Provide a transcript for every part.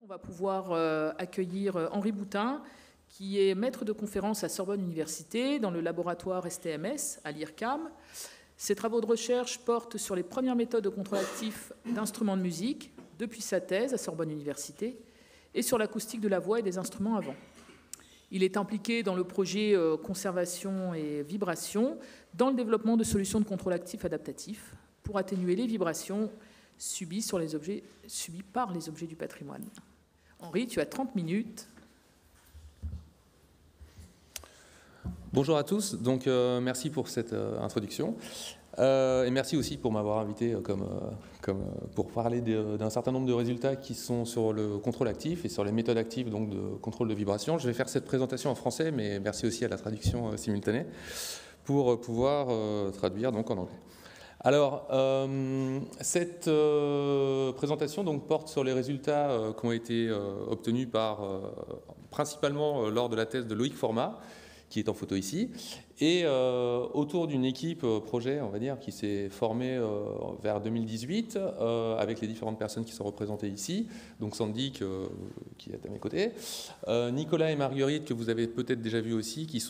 On va pouvoir accueillir Henri Boutin, qui est maître de conférence à Sorbonne Université dans le laboratoire STMS à l'IRCAM. Ses travaux de recherche portent sur les premières méthodes de contrôle actif d'instruments de musique depuis sa thèse à Sorbonne Université et sur l'acoustique de la voix et des instruments avant. Il est impliqué dans le projet conservation et vibration dans le développement de solutions de contrôle actif adaptatif pour atténuer les vibrations subies par les objets du patrimoine. Henri, tu as 30 minutes. Bonjour à tous, donc merci pour cette introduction et merci aussi pour m'avoir invité pour parler d'un certain nombre de résultats qui sont sur le contrôle actif et sur les méthodes actives donc de contrôle de vibration. Je vais faire cette présentation en français, mais merci aussi à la traduction simultanée pour pouvoir traduire donc en anglais. Alors, cette présentation donc, porte sur les résultats qui ont été obtenus principalement lors de la thèse de Loïc Format, qui est en photo ici, et autour d'une équipe projet, on va dire, qui s'est formée vers 2018 avec les différentes personnes qui sont représentées ici, donc Sandy qui est à mes côtés, Nicolas et Marguerite que vous avez peut-être déjà vu aussi, qui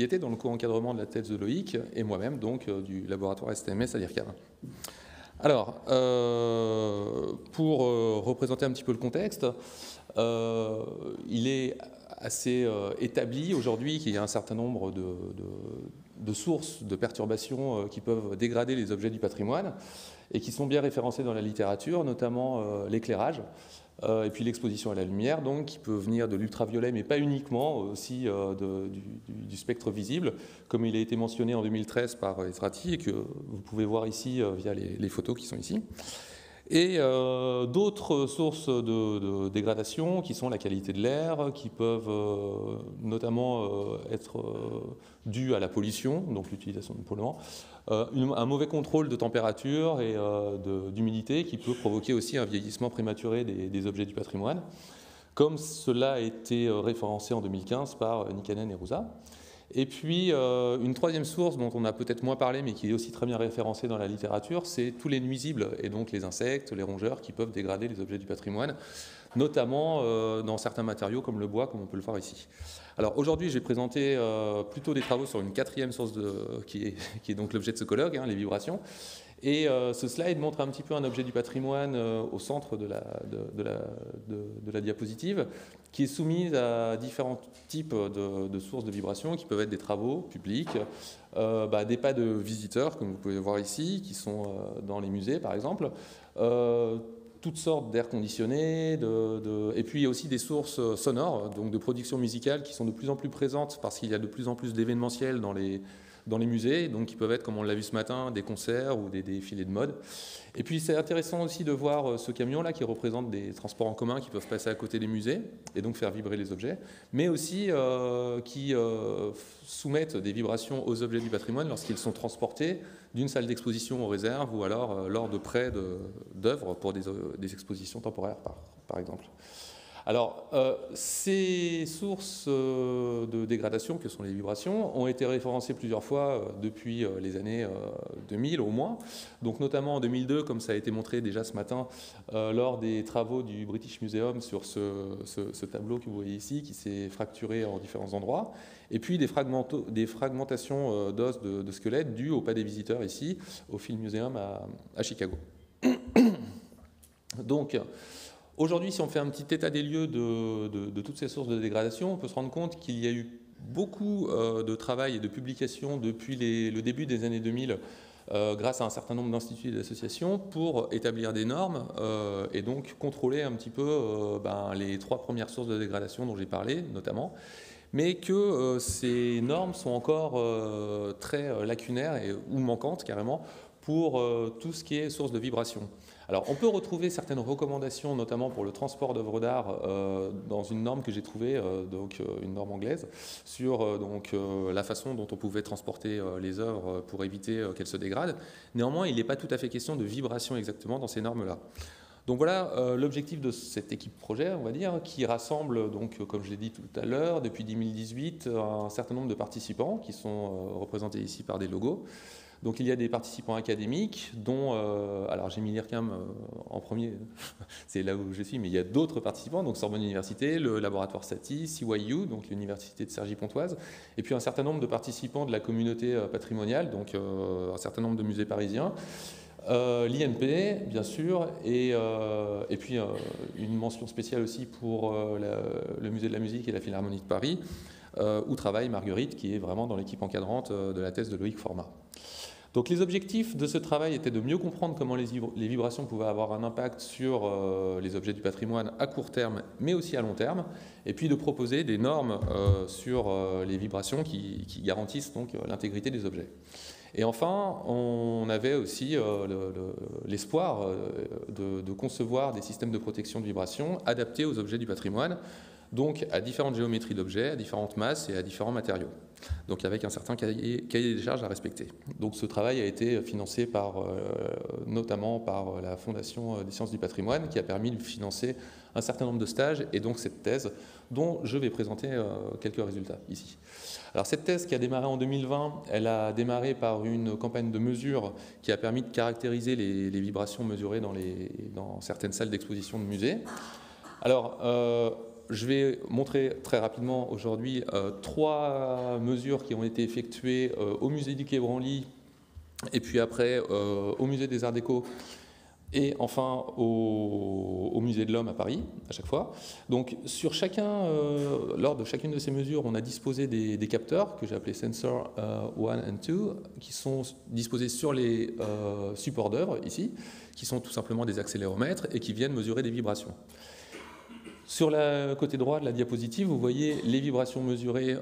étaient dans le co-encadrement de la thèse de Loïc, et moi-même donc du laboratoire STMS à l'IRCAM. Alors, pour représenter un petit peu le contexte, il est assez établi aujourd'hui qu'il y a un certain nombre de sources de perturbations qui peuvent dégrader les objets du patrimoine et qui sont bien référencées dans la littérature, notamment l'éclairage et puis l'exposition à la lumière, donc qui peut venir de l'ultraviolet, mais pas uniquement, aussi du spectre visible, comme il a été mentionné en 2013 par Esrati et que vous pouvez voir ici via les photos qui sont ici. Et d'autres sources de dégradation qui sont la qualité de l'air, qui peuvent notamment être dues à la pollution, donc l'utilisation de polluants, un mauvais contrôle de température et d'humidité qui peut provoquer aussi un vieillissement prématuré des objets du patrimoine, comme cela a été référencé en 2015 par Nikkanen et Rouza. Et puis, une troisième source dont on a peut-être moins parlé, mais qui est aussi très bien référencée dans la littérature, c'est tous les nuisibles, et donc les insectes, les rongeurs, qui peuvent dégrader les objets du patrimoine, notamment dans certains matériaux comme le bois, comme on peut le voir ici. Alors aujourd'hui, je vais présenter plutôt des travaux sur une quatrième source qui est donc l'objet de ce colloque, hein, les vibrations. Et ce slide montre un petit peu un objet du patrimoine au centre de la diapositive, qui est soumise à différents types de sources de vibrations, qui peuvent être des travaux publics, des pas de visiteurs, comme vous pouvez voir ici, qui sont dans les musées par exemple, toutes sortes d'air conditionné, et puis il y a aussi des sources sonores, donc de production musicale, qui sont de plus en plus présentes parce qu'il y a de plus en plus d'événementiels dans les musées, donc qui peuvent être, comme on l'a vu ce matin, des concerts ou des défilés de mode. Et puis c'est intéressant aussi de voir ce camion-là qui représente des transports en commun qui peuvent passer à côté des musées et donc faire vibrer les objets, mais aussi qui soumettent des vibrations aux objets du patrimoine lorsqu'ils sont transportés d'une salle d'exposition aux réserves ou alors lors de prêts d'œuvres pour des expositions temporaires, par exemple. Alors, ces sources de dégradation, que sont les vibrations, ont été référencées plusieurs fois depuis les années 2000 au moins. Donc, notamment en 2002, comme ça a été montré déjà ce matin, lors des travaux du British Museum sur ce tableau que vous voyez ici, qui s'est fracturé en différents endroits. Et puis des fragmentations d'os de squelettes dues au pas des visiteurs ici, au Field Museum à Chicago. Donc, aujourd'hui, si on fait un petit état des lieux de toutes ces sources de dégradation, on peut se rendre compte qu'il y a eu beaucoup de travail et de publications depuis le début des années 2000 grâce à un certain nombre d'instituts et d'associations pour établir des normes et donc contrôler un petit peu les trois premières sources de dégradation dont j'ai parlé notamment, mais que ces normes sont encore très lacunaires ou manquantes carrément pour tout ce qui est source de vibration. Alors, on peut retrouver certaines recommandations, notamment pour le transport d'œuvres d'art, dans une norme que j'ai trouvée, une norme anglaise, sur la façon dont on pouvait transporter les œuvres pour éviter qu'elles se dégradent. Néanmoins, il n'est pas tout à fait question de vibration exactement dans ces normes-là. Donc voilà l'objectif de cette équipe projet, on va dire, qui rassemble, donc, comme je l'ai dit tout à l'heure, depuis 2018, un certain nombre de participants qui sont représentés ici par des logos. Donc il y a des participants académiques, dont, alors j'ai mis l'IRCAM en premier, c'est là où je suis, mais il y a d'autres participants, donc Sorbonne Université, le laboratoire SATI, CYU, donc l'Université de Cergy-Pontoise, et puis un certain nombre de participants de la communauté patrimoniale, donc un certain nombre de musées parisiens, l'INP, bien sûr, et puis une mention spéciale aussi pour le Musée de la musique et la Philharmonie de Paris, où travaille Marguerite, qui est vraiment dans l'équipe encadrante de la thèse de Loïc Format. Donc les objectifs de ce travail étaient de mieux comprendre comment les vibrations pouvaient avoir un impact sur les objets du patrimoine à court terme, mais aussi à long terme, et puis de proposer des normes sur les vibrations qui garantissent donc l'intégrité des objets. Et enfin, on avait aussi l'espoir de concevoir des systèmes de protection de vibrations adaptés aux objets du patrimoine, donc à différentes géométries d'objets, à différentes masses et à différents matériaux, donc avec un certain cahier des charges à respecter. Donc ce travail a été financé notamment par la Fondation des sciences du patrimoine, qui a permis de financer un certain nombre de stages, et donc cette thèse dont je vais présenter quelques résultats ici. Alors cette thèse qui a démarré en 2020, elle a démarré par une campagne de mesure qui a permis de caractériser les vibrations mesurées dans certaines salles d'exposition de musées. Alors, je vais montrer très rapidement aujourd'hui 3 mesures qui ont été effectuées au musée du Quai Branly, et puis après au musée des Arts Déco, et enfin au musée de l'Homme à Paris, à chaque fois. Donc lors de chacune de ces mesures, on a disposé des capteurs que j'ai appelés Sensor 1 et 2, qui sont disposés sur les supports d'œuvre ici, qui sont tout simplement des accéléromètres et qui viennent mesurer des vibrations. Sur le côté droit de la diapositive, vous voyez les vibrations mesurées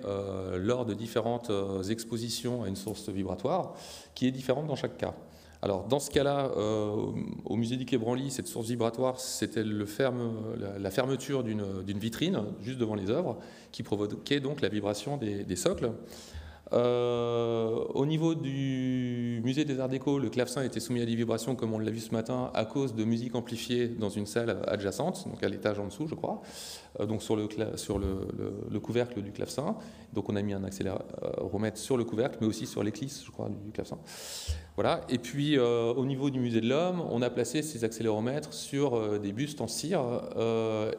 lors de différentes expositions à une source vibratoire, qui est différente dans chaque cas. Alors dans ce cas-là, au musée du Quai Branly, cette source vibratoire, c'était la fermeture d'une vitrine juste devant les œuvres, qui provoquait donc la vibration des socles. Au niveau du musée des Arts Déco, le clavecin était soumis à des vibrations, comme on l'a vu ce matin, à cause de musique amplifiée dans une salle adjacente, donc à l'étage en dessous, je crois, donc sur le couvercle du clavecin. Donc on a mis un accéléromètre sur le couvercle, mais aussi sur l'éclisse, je crois, du clavecin. Voilà. Et puis au niveau du musée de l'Homme, on a placé ces accéléromètres sur des bustes en cire,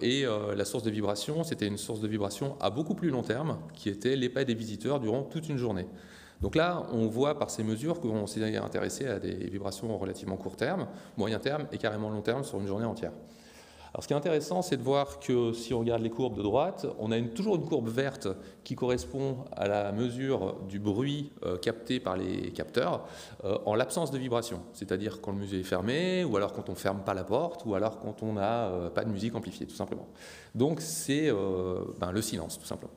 et la source de vibration, c'était une source de vibration à beaucoup plus long terme, qui était les pas des visiteurs durant toute une journée. Donc là, on voit par ces mesures qu'on s'est intéressé à des vibrations relativement court terme, moyen terme et carrément long terme sur une journée entière. Alors ce qui est intéressant, c'est de voir que si on regarde les courbes de droite, on a toujours une courbe verte qui correspond à la mesure du bruit capté par les capteurs en l'absence de vibration, c'est-à-dire quand le musée est fermé, ou alors quand on ne ferme pas la porte, ou alors quand on n'a pas de musique amplifiée, tout simplement. Donc c'est le silence, tout simplement.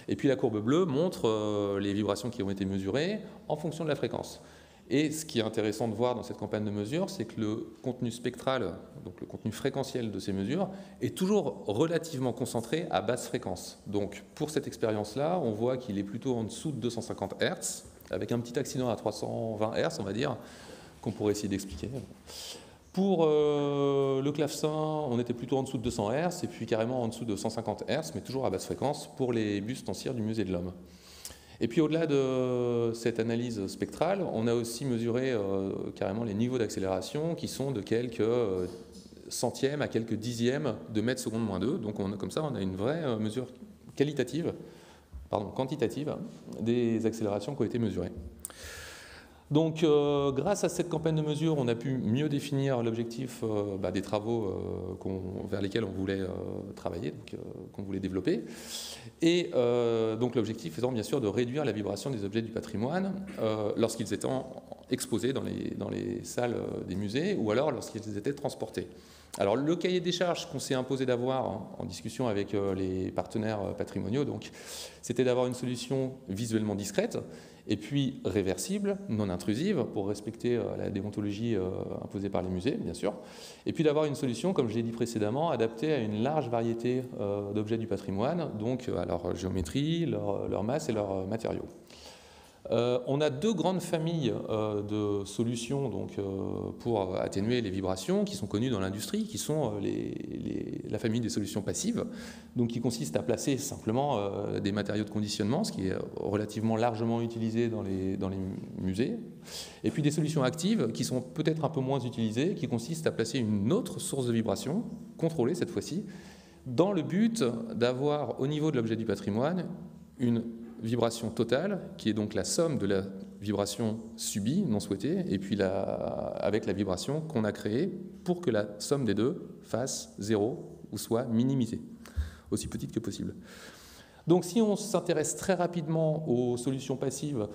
Et puis la courbe bleue montre les vibrations qui ont été mesurées en fonction de la fréquence. Et ce qui est intéressant de voir dans cette campagne de mesure, c'est que le contenu spectral, donc le contenu fréquentiel de ces mesures, est toujours relativement concentré à basse fréquence. Donc pour cette expérience-là, on voit qu'il est plutôt en dessous de 250 Hz, avec un petit accident à 320 Hz, on va dire, qu'on pourrait essayer d'expliquer. Pour le clavecin, on était plutôt en dessous de 200 Hz, et puis carrément en dessous de 150 Hz, mais toujours à basse fréquence, pour les bustes en cire du musée de l'Homme. Et puis au-delà de cette analyse spectrale, on a aussi mesuré carrément les niveaux d'accélération qui sont de quelques centièmes à quelques dixièmes de mètres seconde moins 2. Donc comme ça, on a une vraie mesure quantitative des accélérations qui ont été mesurées. Donc, grâce à cette campagne de mesure, on a pu mieux définir l'objectif des travaux vers lesquels on voulait travailler, qu'on voulait développer. Et donc, l'objectif étant bien sûr de réduire la vibration des objets du patrimoine lorsqu'ils étaient exposés dans les salles des musées ou alors lorsqu'ils étaient transportés. Alors, le cahier des charges qu'on s'est imposé d'avoir en discussion avec les partenaires patrimoniaux, c'était d'avoir une solution visuellement discrète, et puis réversible, non intrusive, pour respecter la déontologie imposée par les musées, bien sûr, et puis d'avoir une solution, comme je l'ai dit précédemment, adaptée à une large variété d'objets du patrimoine, donc à leur géométrie, leur masse et leurs matériaux. On a deux grandes familles de solutions donc, pour atténuer les vibrations qui sont connues dans l'industrie, qui sont la famille des solutions passives, donc qui consiste à placer simplement des matériaux de conditionnement, ce qui est relativement largement utilisé dans les musées, et puis des solutions actives qui sont peut-être un peu moins utilisées, qui consistent à placer une autre source de vibration, contrôlée cette fois-ci, dans le but d'avoir au niveau de l'objet du patrimoine une vibration totale, qui est donc la somme de la vibration subie, non souhaitée, et puis avec la vibration qu'on a créée pour que la somme des deux fasse 0 ou soit minimisée, aussi petite que possible. Donc si on s'intéresse très rapidement aux solutions passives,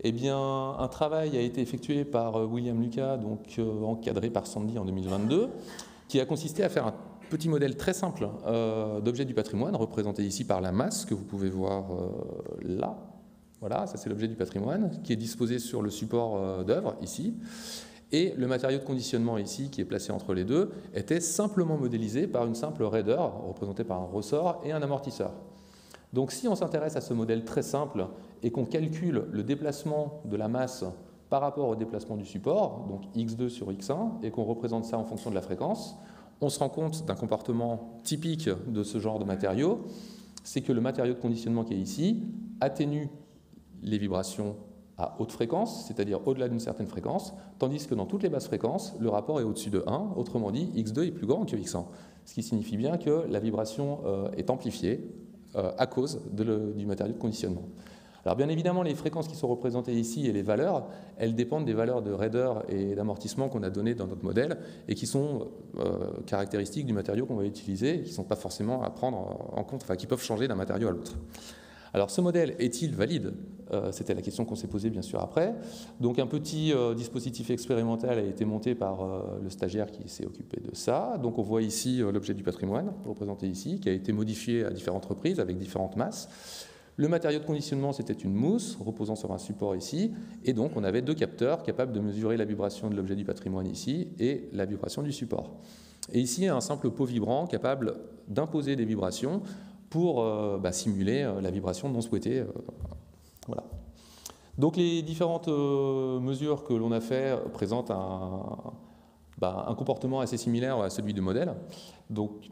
eh bien, un travail a été effectué par William Lucas, donc encadré par Sandy en 2022, qui a consisté à faire un petit modèle très simple d'objet du patrimoine, représenté ici par la masse, que vous pouvez voir là. Voilà, ça c'est l'objet du patrimoine, qui est disposé sur le support d'œuvre, ici. Et le matériau de conditionnement ici, qui est placé entre les deux, était simplement modélisé par une simple raideur, représentée par un ressort et un amortisseur. Donc si on s'intéresse à ce modèle très simple et qu'on calcule le déplacement de la masse par rapport au déplacement du support, donc x2 sur x1, et qu'on représente ça en fonction de la fréquence, on se rend compte d'un comportement typique de ce genre de matériau, c'est que le matériau de conditionnement qui est ici atténue les vibrations à haute fréquence, c'est-à-dire au-delà d'une certaine fréquence, tandis que dans toutes les basses fréquences, le rapport est au-dessus de 1, autrement dit, x2 est plus grand que x1, ce qui signifie bien que la vibration est amplifiée à cause du matériau de conditionnement. Alors bien évidemment, les fréquences qui sont représentées ici et les valeurs, elles dépendent des valeurs de raideur et d'amortissement qu'on a données dans notre modèle et qui sont caractéristiques du matériau qu'on va utiliser et qui ne sont pas forcément à prendre en compte, enfin qui peuvent changer d'un matériau à l'autre. Alors ce modèle est-il valide? C'était la question qu'on s'est posée bien sûr après. Donc un petit dispositif expérimental a été monté par le stagiaire qui s'est occupé de ça. Donc on voit ici l'objet du patrimoine, représenté ici, qui a été modifié à différentes reprises avec différentes masses. Le matériau de conditionnement, c'était une mousse reposant sur un support ici, et donc on avait deux capteurs capables de mesurer la vibration de l'objet du patrimoine ici et la vibration du support. Et ici, un simple pot vibrant capable d'imposer des vibrations pour simuler la vibration non souhaitée. Voilà. Donc les différentes mesures que l'on a fait présentent un comportement assez similaire à celui du modèle. Donc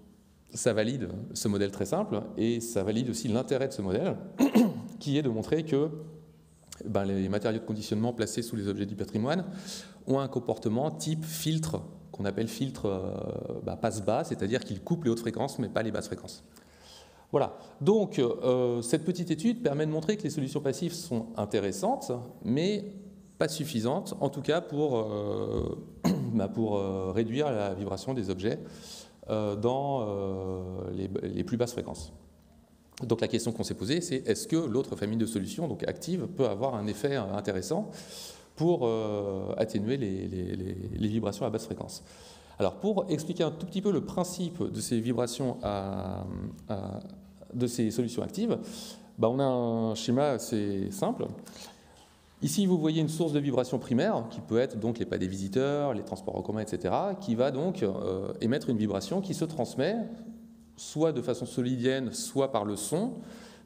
ça valide ce modèle très simple et ça valide aussi l'intérêt de ce modèle qui est de montrer que les matériaux de conditionnement placés sous les objets du patrimoine ont un comportement type filtre, qu'on appelle filtre passe-bas, c'est-à-dire qu'ils coupent les hautes fréquences mais pas les basses fréquences. Voilà, donc cette petite étude permet de montrer que les solutions passives sont intéressantes mais pas suffisantes, en tout cas pour réduire la vibration des objets dans les plus basses fréquences. Donc la question qu'on s'est posée, c'est est-ce que l'autre famille de solutions, donc active, peut avoir un effet intéressant pour atténuer les vibrations à basse fréquence. Alors pour expliquer un tout petit peu le principe de ces vibrations de ces solutions actives, on a un schéma assez simple. Ici, vous voyez une source de vibration primaire, qui peut être donc les pas des visiteurs, les transports en commun, etc., qui va donc émettre une vibration qui se transmet, soit de façon solidienne, soit par le son,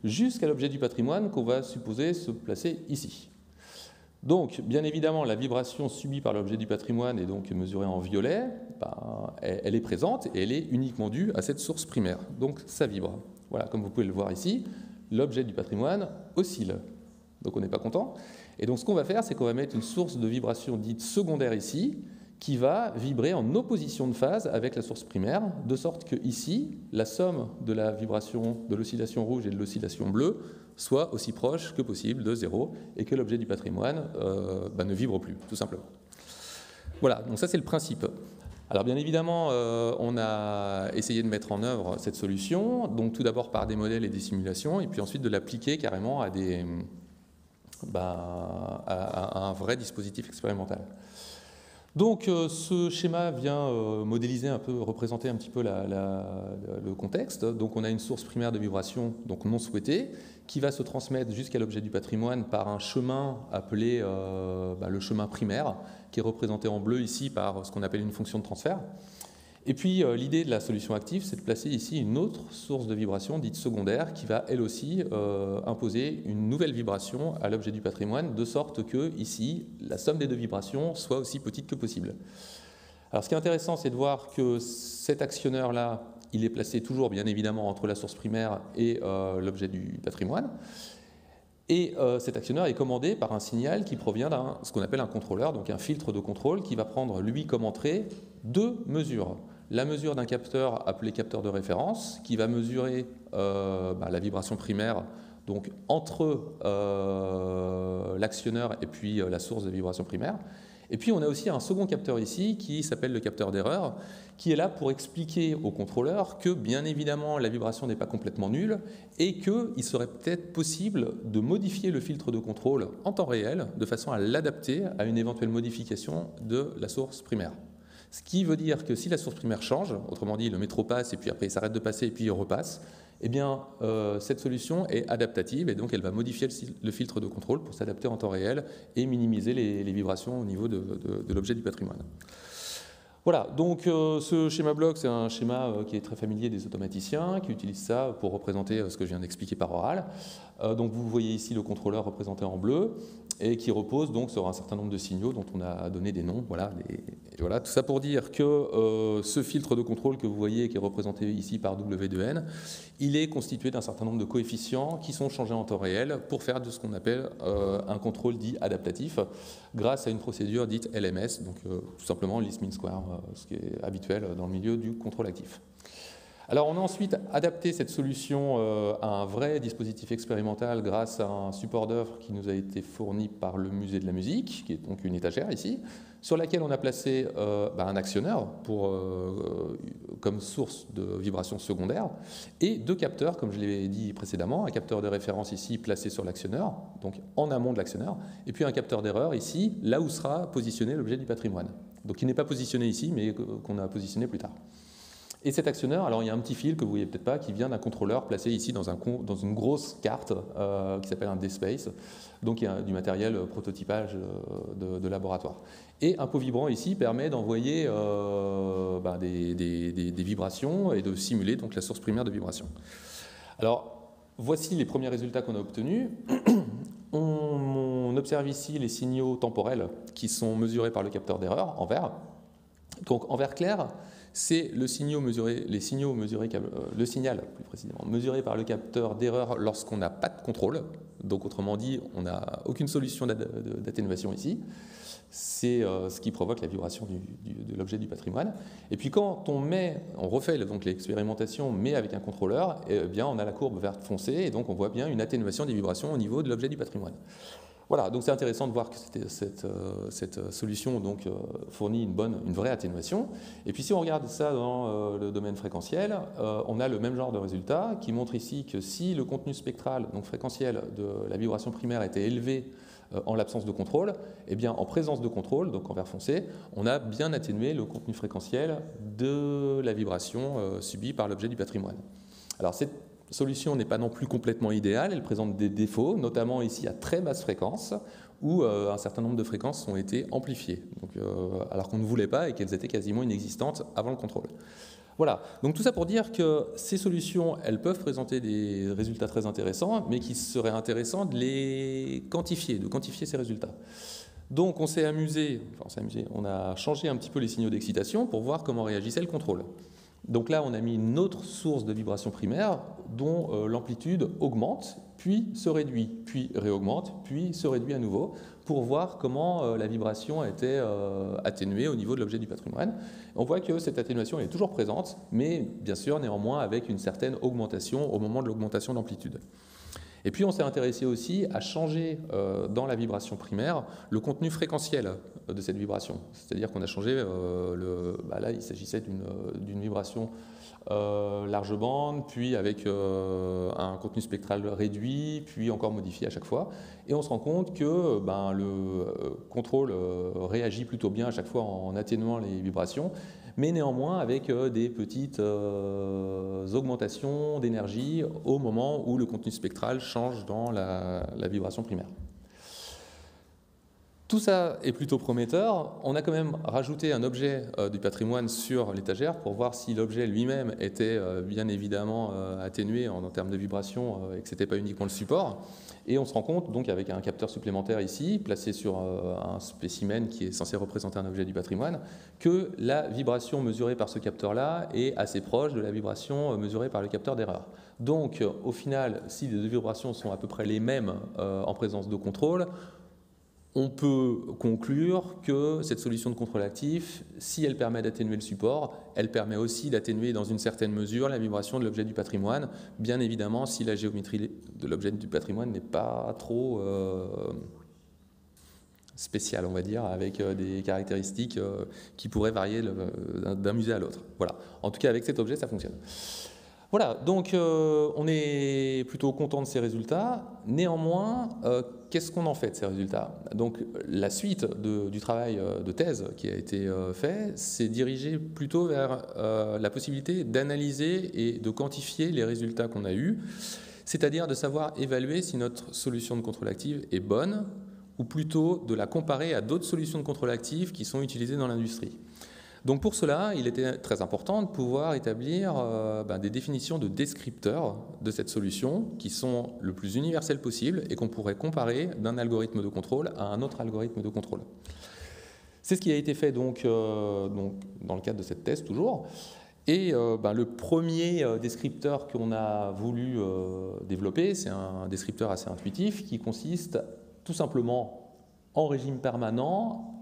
jusqu'à l'objet du patrimoine qu'on va supposer se placer ici. Donc, bien évidemment, la vibration subie par l'objet du patrimoine est donc mesurée en violet, elle est présente et elle est uniquement due à cette source primaire. Donc, ça vibre. Voilà, comme vous pouvez le voir ici, l'objet du patrimoine oscille. Donc, on n'est pas content. Et donc ce qu'on va faire, c'est qu'on va mettre une source de vibration dite secondaire ici, qui va vibrer en opposition de phase avec la source primaire, de sorte que ici, la somme de la vibration de l'oscillation rouge et de l'oscillation bleue soit aussi proche que possible de 0, et que l'objet du patrimoine ne vibre plus, tout simplement. Voilà, donc ça c'est le principe. Alors bien évidemment, on a essayé de mettre en œuvre cette solution, donc tout d'abord par des modèles et des simulations, et puis ensuite de l'appliquer carrément à un vrai dispositif expérimental. Donc ce schéma vient modéliser un peu, représenter un petit peu le contexte. Donc on a une source primaire de vibration donc non souhaitée qui va se transmettre jusqu'à l'objet du patrimoine par un chemin appelé le chemin primaire, qui est représenté en bleu ici par ce qu'on appelle une fonction de transfert. Et puis l'idée de la solution active, c'est de placer ici une autre source de vibration dite secondaire qui va elle aussi imposer une nouvelle vibration à l'objet du patrimoine, de sorte que ici la somme des deux vibrations soit aussi petite que possible. Alors ce qui est intéressant, c'est de voir que cet actionneur-là, il est placé toujours bien évidemment entre la source primaire et l'objet du patrimoine. Et cet actionneur est commandé par un signal qui provient d'un ce qu'on appelle un contrôleur, donc un filtre de contrôle qui va prendre lui comme entrée deux mesures. La mesure d'un capteur appelé capteur de référence qui va mesurer la vibration primaire donc entre l'actionneur et puis la source de vibration primaire. Et puis on a aussi un second capteur ici qui s'appelle le capteur d'erreur, qui est là pour expliquer au contrôleur que bien évidemment la vibration n'est pas complètement nulle et qu'il serait peut-être possible de modifier le filtre de contrôle en temps réel de façon à l'adapter à une éventuelle modification de la source primaire. Ce qui veut dire que si la source primaire change, autrement dit le métro passe et puis après il s'arrête de passer et puis il repasse, eh bien cette solution est adaptative et donc elle va modifier le filtre de contrôle pour s'adapter en temps réel et minimiser les vibrations au niveau de l'objet du patrimoine. Voilà, donc ce schéma bloc, c'est un schéma qui est très familier des automaticiens, qui utilisent ça pour représenter ce que je viens d'expliquer par oral. Donc vous voyez ici le contrôleur représenté en bleu, et qui repose donc sur un certain nombre de signaux dont on a donné des noms. Voilà, et voilà, tout ça pour dire que ce filtre de contrôle que vous voyez, qui est représenté ici par W2N, il est constitué d'un certain nombre de coefficients qui sont changés en temps réel pour faire de ce qu'on appelle un contrôle dit adaptatif, grâce à une procédure dite LMS, donc tout simplement least mean square, ce qui est habituel dans le milieu du contrôle actif. Alors on a ensuite adapté cette solution à un vrai dispositif expérimental grâce à un support d'œuvre qui nous a été fourni par le Musée de la musique, qui est donc une étagère ici, sur laquelle on a placé un actionneur comme source de vibration secondaire et deux capteurs, comme je l'ai dit précédemment, un capteur de référence ici placé sur l'actionneur, donc en amont de l'actionneur, et puis un capteur d'erreur ici, là où sera positionné l'objet du patrimoine. Donc il n'est pas positionné ici, mais qu'on a positionné plus tard. Et cet actionneur, alors il y a un petit fil que vous ne voyez peut-être pas, qui vient d'un contrôleur placé ici dans une grosse carte qui s'appelle un D-Space, donc il y a du matériel prototypage de laboratoire. Et un pot vibrant ici permet d'envoyer des vibrations et de simuler donc la source primaire de vibration. Alors voici les premiers résultats qu'on a obtenus. On observe ici les signaux temporels qui sont mesurés par le capteur d'erreur en vert. Donc en vert clair, c'est le signal plus précisément, mesuré par le capteur d'erreur lorsqu'on n'a pas de contrôle. Donc autrement dit, on n'a aucune solution d'atténuation ici. C'est ce qui provoque la vibration de l'objet du patrimoine. Et puis quand on refait donc l'expérimentation, mais avec un contrôleur, eh bien on a la courbe verte foncée, et donc on voit bien une atténuation des vibrations au niveau de l'objet du patrimoine. Voilà, donc c'est intéressant de voir que cette solution donc, fournit une vraie atténuation. Et puis si on regarde ça dans le domaine fréquentiel, on a le même genre de résultat qui montre ici que si le contenu spectral, donc fréquentiel, de la vibration primaire était élevé en l'absence de contrôle, eh bien en présence de contrôle, donc en vert foncé, on a bien atténué le contenu fréquentiel de la vibration subie par l'objet du patrimoine. Alors cette solution n'est pas non plus complètement idéale, elle présente des défauts, notamment ici à très basse fréquence, où un certain nombre de fréquences ont été amplifiées, donc, alors qu'on ne voulait pas et qu'elles étaient quasiment inexistantes avant le contrôle. Voilà, donc tout ça pour dire que ces solutions, elles peuvent présenter des résultats très intéressants, mais qu'il serait intéressant de les quantifier, de quantifier ces résultats. Donc on s'est amusé, on a changé un petit peu les signaux d'excitation pour voir comment réagissait le contrôle. Donc là, on a mis une autre source de vibration primaire dont l'amplitude augmente, puis se réduit, puis réaugmente, puis se réduit à nouveau, pour voir comment la vibration a été atténuée au niveau de l'objet du patrimoine. On voit que cette atténuation est toujours présente, mais bien sûr, néanmoins, avec une certaine augmentation au moment de l'augmentation d'amplitude. Et puis on s'est intéressé aussi à changer dans la vibration primaire le contenu fréquentiel de cette vibration. C'est-à-dire qu'on a changé, là il s'agissait d'une vibration large bande, puis avec un contenu spectral réduit, puis encore modifié à chaque fois. Et on se rend compte que le contrôle réagit plutôt bien à chaque fois en atténuant les vibrations, mais néanmoins avec des petites augmentations d'énergie au moment où le contenu spectral change dans la vibration primaire. Tout ça est plutôt prometteur. On a quand même rajouté un objet du patrimoine sur l'étagère pour voir si l'objet lui-même était bien évidemment atténué en termes de vibration et que ce n'était pas uniquement le support. Et on se rend compte, donc avec un capteur supplémentaire ici, placé sur un spécimen qui est censé représenter un objet du patrimoine, que la vibration mesurée par ce capteur-là est assez proche de la vibration mesurée par le capteur d'erreur. Donc, au final, si les deux vibrations sont à peu près les mêmes en présence de contrôle, on peut conclure que cette solution de contrôle actif, si elle permet d'atténuer le support, elle permet aussi d'atténuer dans une certaine mesure la vibration de l'objet du patrimoine, bien évidemment si la géométrie de l'objet du patrimoine n'est pas trop spéciale, on va dire, avec des caractéristiques qui pourraient varier d'un musée à l'autre. Voilà. En tout cas, avec cet objet, ça fonctionne. Voilà, donc on est plutôt content de ces résultats. Néanmoins, qu'est-ce qu'on en fait de ces résultats? Donc la suite du travail de thèse qui a été fait, c'est dirigé plutôt vers la possibilité d'analyser et de quantifier les résultats qu'on a eus, c'est-à-dire de savoir évaluer si notre solution de contrôle active est bonne, ou plutôt de la comparer à d'autres solutions de contrôle active qui sont utilisées dans l'industrie. Donc pour cela, il était très important de pouvoir établir des définitions de descripteurs de cette solution qui sont le plus universelles possible et qu'on pourrait comparer d'un algorithme de contrôle à un autre algorithme de contrôle. C'est ce qui a été fait donc dans le cadre de cette thèse toujours. Et le premier descripteur qu'on a voulu développer, c'est un descripteur assez intuitif qui consiste tout simplement en régime permanent,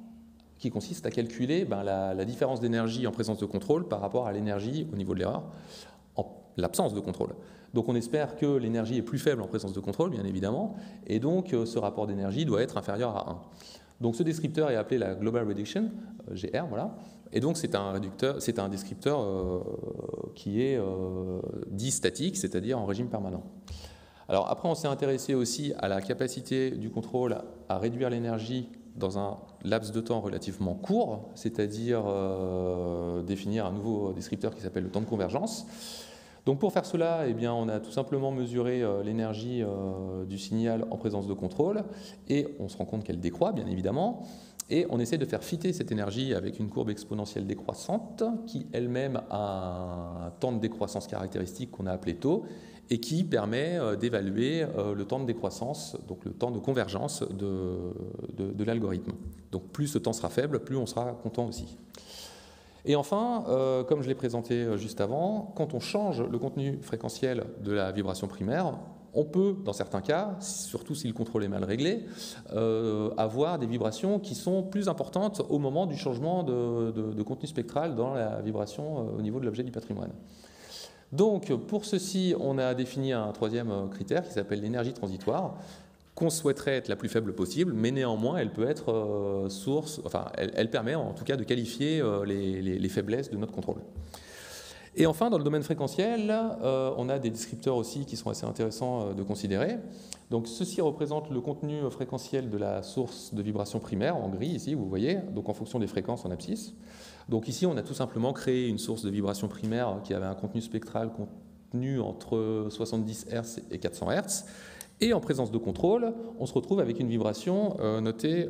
qui consiste à calculer la différence d'énergie en présence de contrôle par rapport à l'énergie au niveau de l'erreur, en l'absence de contrôle. Donc on espère que l'énergie est plus faible en présence de contrôle, bien évidemment, et donc ce rapport d'énergie doit être inférieur à 1. Donc ce descripteur est appelé la Global Reduction, GR, voilà, et donc c'est un descripteur qui est dit statique, c'est-à-dire en régime permanent. Alors après on s'est intéressé aussi à la capacité du contrôle à réduire l'énergie dans un laps de temps relativement court, c'est-à-dire définir un nouveau descripteur qui s'appelle le temps de convergence. Donc pour faire cela, eh on a tout simplement mesuré l'énergie du signal en présence de contrôle, et on se rend compte qu'elle décroît, bien évidemment, et on essaie de faire fitter cette énergie avec une courbe exponentielle décroissante, qui elle-même a un temps de décroissance caractéristique qu'on a appelé taux, et qui permet d'évaluer le temps de décroissance, donc le temps de convergence de l'algorithme. Donc plus ce temps sera faible, plus on sera content aussi. Et enfin, comme je l'ai présenté juste avant, quand on change le contenu fréquentiel de la vibration primaire, on peut, dans certains cas, surtout si le contrôle est mal réglé, avoir des vibrations qui sont plus importantes au moment du changement de contenu spectral dans la vibration au niveau de l'objet du patrimoine. Donc, pour ceci, on a défini un troisième critère qui s'appelle l'énergie transitoire, qu'on souhaiterait être la plus faible possible, mais néanmoins, elle peut être source, enfin, elle permet en tout cas de qualifier les faiblesses de notre contrôle. Et enfin, dans le domaine fréquentiel, on a des descripteurs aussi qui sont assez intéressants de considérer. Donc, ceci représente le contenu fréquentiel de la source de vibration primaire, en gris ici, vous voyez, donc en fonction des fréquences en abscisse. Donc ici, on a tout simplement créé une source de vibration primaire qui avait un contenu spectral contenu entre 70 Hz et 400 Hz. Et en présence de contrôle, on se retrouve avec une vibration notée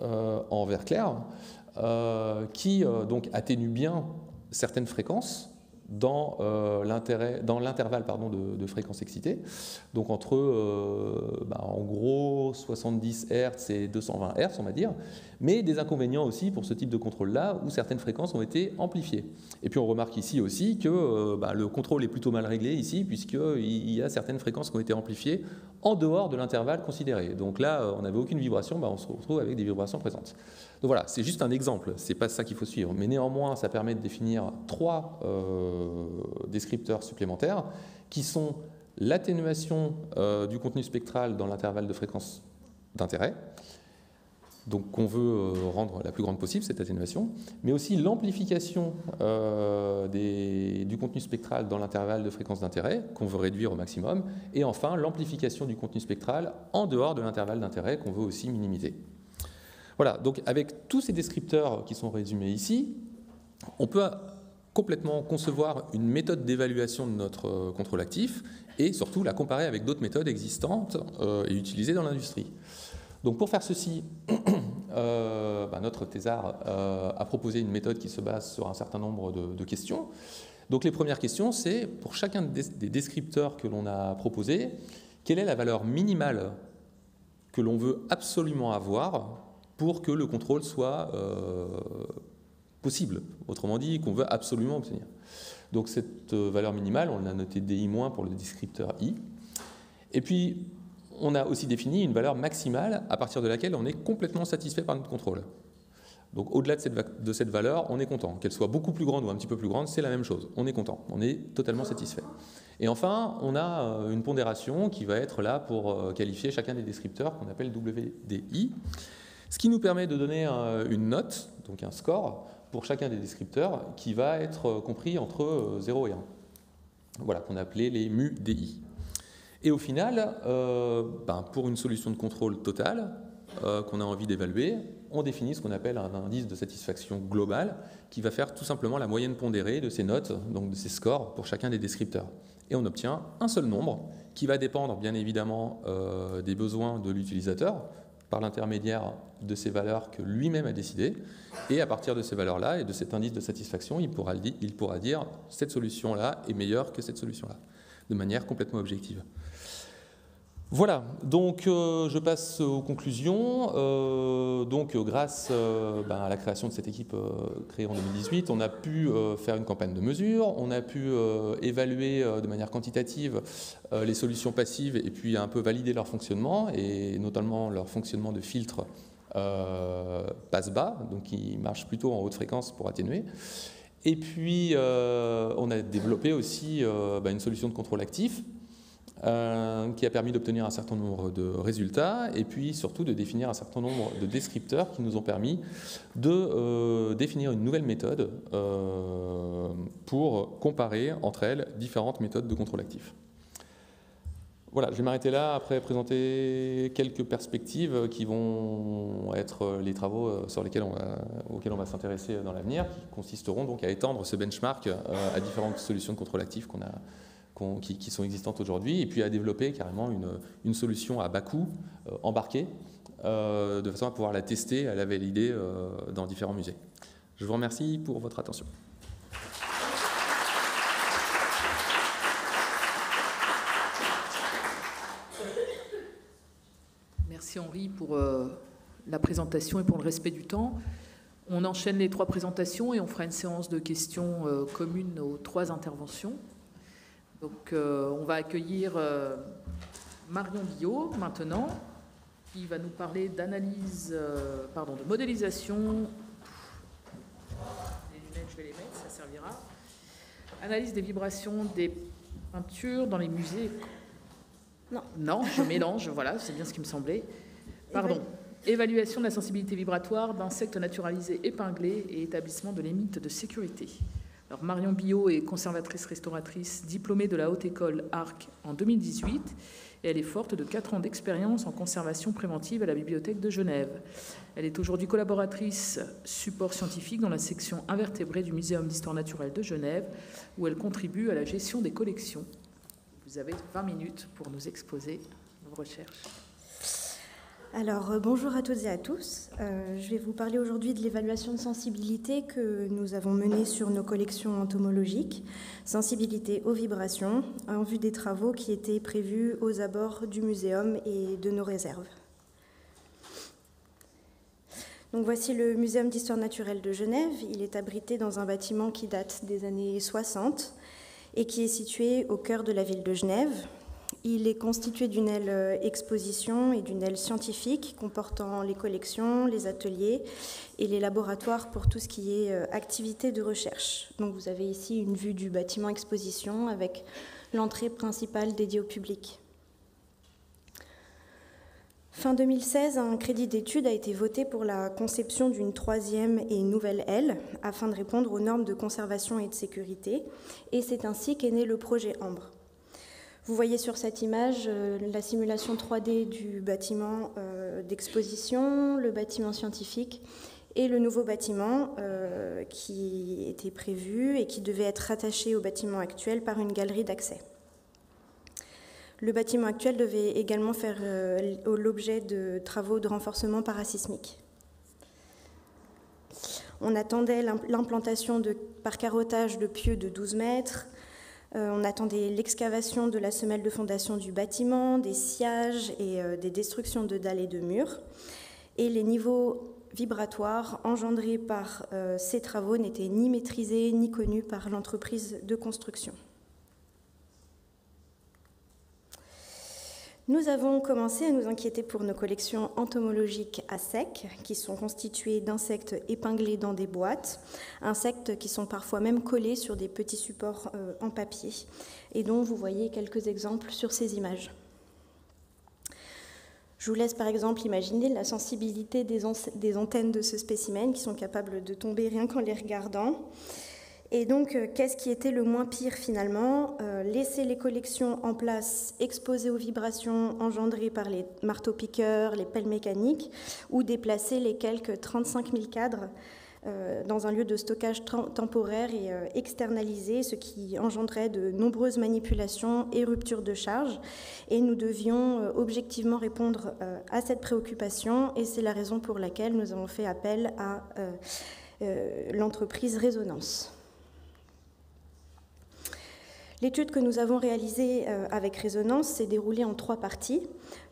en vert clair qui donc atténue bien certaines fréquences dans l'intervalle de fréquences excitées, donc entre en gros 70 Hz et 220 Hz, on va dire, mais des inconvénients aussi pour ce type de contrôle-là où certaines fréquences ont été amplifiées. Et puis on remarque ici aussi que le contrôle est plutôt mal réglé ici, puisqu'il y a certaines fréquences qui ont été amplifiées en dehors de l'intervalle considéré. Donc là, on n'avait aucune vibration, on se retrouve avec des vibrations présentes. Donc voilà, c'est juste un exemple, ce n'est pas ça qu'il faut suivre. Mais néanmoins, ça permet de définir trois descripteurs supplémentaires qui sont l'atténuation du contenu spectral dans l'intervalle de fréquence d'intérêt, donc qu'on veut rendre la plus grande possible, cette atténuation, mais aussi l'amplification du contenu spectral dans l'intervalle de fréquence d'intérêt, qu'on veut réduire au maximum, et enfin l'amplification du contenu spectral en dehors de l'intervalle d'intérêt, qu'on veut aussi minimiser. Voilà, donc avec tous ces descripteurs qui sont résumés ici, on peut complètement concevoir une méthode d'évaluation de notre contrôle actif et surtout la comparer avec d'autres méthodes existantes et utilisées dans l'industrie. Donc pour faire ceci, notre thésard a proposé une méthode qui se base sur un certain nombre de questions. Donc les premières questions, c'est pour chacun des descripteurs que l'on a proposés, quelle est la valeur minimale que l'on veut absolument avoir pour que le contrôle soit possible, autrement dit, qu'on veut absolument obtenir. Donc cette valeur minimale, on l'a notée DI- pour le descripteur I. Et puis, on a aussi défini une valeur maximale à partir de laquelle on est complètement satisfait par notre contrôle. Donc au-delà de cette valeur, on est content. Qu'elle soit beaucoup plus grande ou un petit peu plus grande, c'est la même chose. On est content, on est totalement satisfait. Et enfin, on a une pondération qui va être là pour qualifier chacun des descripteurs qu'on appelle WDI, ce qui nous permet de donner une note, donc un score, pour chacun des descripteurs qui va être compris entre 0 et 1. Voilà, qu'on a appelé les MU-DI. Et au final, pour une solution de contrôle totale qu'on a envie d'évaluer, on définit ce qu'on appelle un indice de satisfaction global qui va faire tout simplement la moyenne pondérée de ces notes, donc de ces scores pour chacun des descripteurs. Et on obtient un seul nombre qui va dépendre bien évidemment des besoins de l'utilisateur par l'intermédiaire de ces valeurs que lui-même a décidées. Et à partir de ces valeurs-là et de cet indice de satisfaction, il pourra dire cette solution-là est meilleure que cette solution-là, de manière complètement objective. Voilà, donc je passe aux conclusions. Grâce à la création de cette équipe créée en 2018, on a pu faire une campagne de mesure, on a pu évaluer de manière quantitative les solutions passives et puis un peu valider leur fonctionnement, et notamment leur fonctionnement de filtre passe-bas, donc qui marche plutôt en haute fréquence pour atténuer. Et puis on a développé aussi une solution de contrôle actif, qui a permis d'obtenir un certain nombre de résultats et puis surtout de définir un certain nombre de descripteurs qui nous ont permis de définir une nouvelle méthode pour comparer entre elles différentes méthodes de contrôle actif. Voilà, je vais m'arrêter là, après présenter quelques perspectives qui vont être les travaux auxquels on va s'intéresser dans l'avenir, qui consisteront donc à étendre ce benchmark à différentes solutions de contrôle actif qui sont existantes aujourd'hui, et puis à développer carrément une solution à bas coût, embarquée, de façon à pouvoir la tester, à la valider dans différents musées. Je vous remercie pour votre attention. Merci Henri pour la présentation et pour le respect du temps. On enchaîne les 3 présentations et on fera une séance de questions communes aux 3 interventions. Donc, on va accueillir Marion Billot maintenant, qui va nous parler d'analyse, de modélisation. Les lunettes, je vais les mettre, ça servira. Analyse des vibrations des peintures dans les musées. Non, je mélange, voilà, c'est bien ce qui me semblait. Pardon. Évaluation de la sensibilité vibratoire d'insectes naturalisés épinglés et établissement de limites de sécurité. Alors, Marion Billot est conservatrice-restauratrice diplômée de la Haute École Arc en 2018 et elle est forte de 4 ans d'expérience en conservation préventive à la Bibliothèque de Genève. Elle est aujourd'hui collaboratrice support scientifique dans la section invertébrés du Muséum d'histoire naturelle de Genève, où elle contribue à la gestion des collections. Vous avez 20 minutes pour nous exposer vos recherches. Alors, bonjour à toutes et à tous. Je vais vous parler aujourd'hui de l'évaluation de sensibilité que nous avons menée sur nos collections entomologiques, sensibilité aux vibrations, en vue des travaux qui étaient prévus aux abords du muséum et de nos réserves. Donc voici le Muséum d'histoire naturelle de Genève. Il est abrité dans un bâtiment qui date des années 60 et qui est situé au cœur de la ville de Genève. Il est constitué d'une aile exposition et d'une aile scientifique comportant les collections, les ateliers et les laboratoires pour tout ce qui est activité de recherche. Donc vous avez ici une vue du bâtiment exposition avec l'entrée principale dédiée au public. Fin 2016, un crédit d'étude a été voté pour la conception d'une 3e et nouvelle aile afin de répondre aux normes de conservation et de sécurité, et c'est ainsi qu'est né le projet Ambre. Vous voyez sur cette image la simulation 3D du bâtiment d'exposition, le bâtiment scientifique et le nouveau bâtiment qui était prévu et qui devait être rattaché au bâtiment actuel par une galerie d'accès. Le bâtiment actuel devait également faire l'objet de travaux de renforcement parasismique. On attendait l'implantation par carottage de pieux de 12 mètres. On attendait l'excavation de la semelle de fondation du bâtiment, des sciages et des destructions de dalles et de murs. Et les niveaux vibratoires engendrés par ces travaux n'étaient ni maîtrisés ni connus par l'entreprise de construction. Nous avons commencé à nous inquiéter pour nos collections entomologiques à sec, qui sont constituées d'insectes épinglés dans des boîtes, insectes qui sont parfois même collés sur des petits supports en papier, et dont vous voyez quelques exemples sur ces images. Je vous laisse par exemple imaginer la sensibilité des antennes de ce spécimen, qui sont capables de tomber rien qu'en les regardant. Et donc, qu'est-ce qui était le moins pire finalement ? Laisser les collections en place, exposées aux vibrations engendrées par les marteaux-piqueurs, les pelles mécaniques, ou déplacer les quelques 35 000 cadres dans un lieu de stockage temporaire et externalisé, ce qui engendrait de nombreuses manipulations et ruptures de charge. Et nous devions objectivement répondre à cette préoccupation, et c'est la raison pour laquelle nous avons fait appel à l'entreprise Résonance. L'étude que nous avons réalisée avec Résonance s'est déroulée en 3 parties.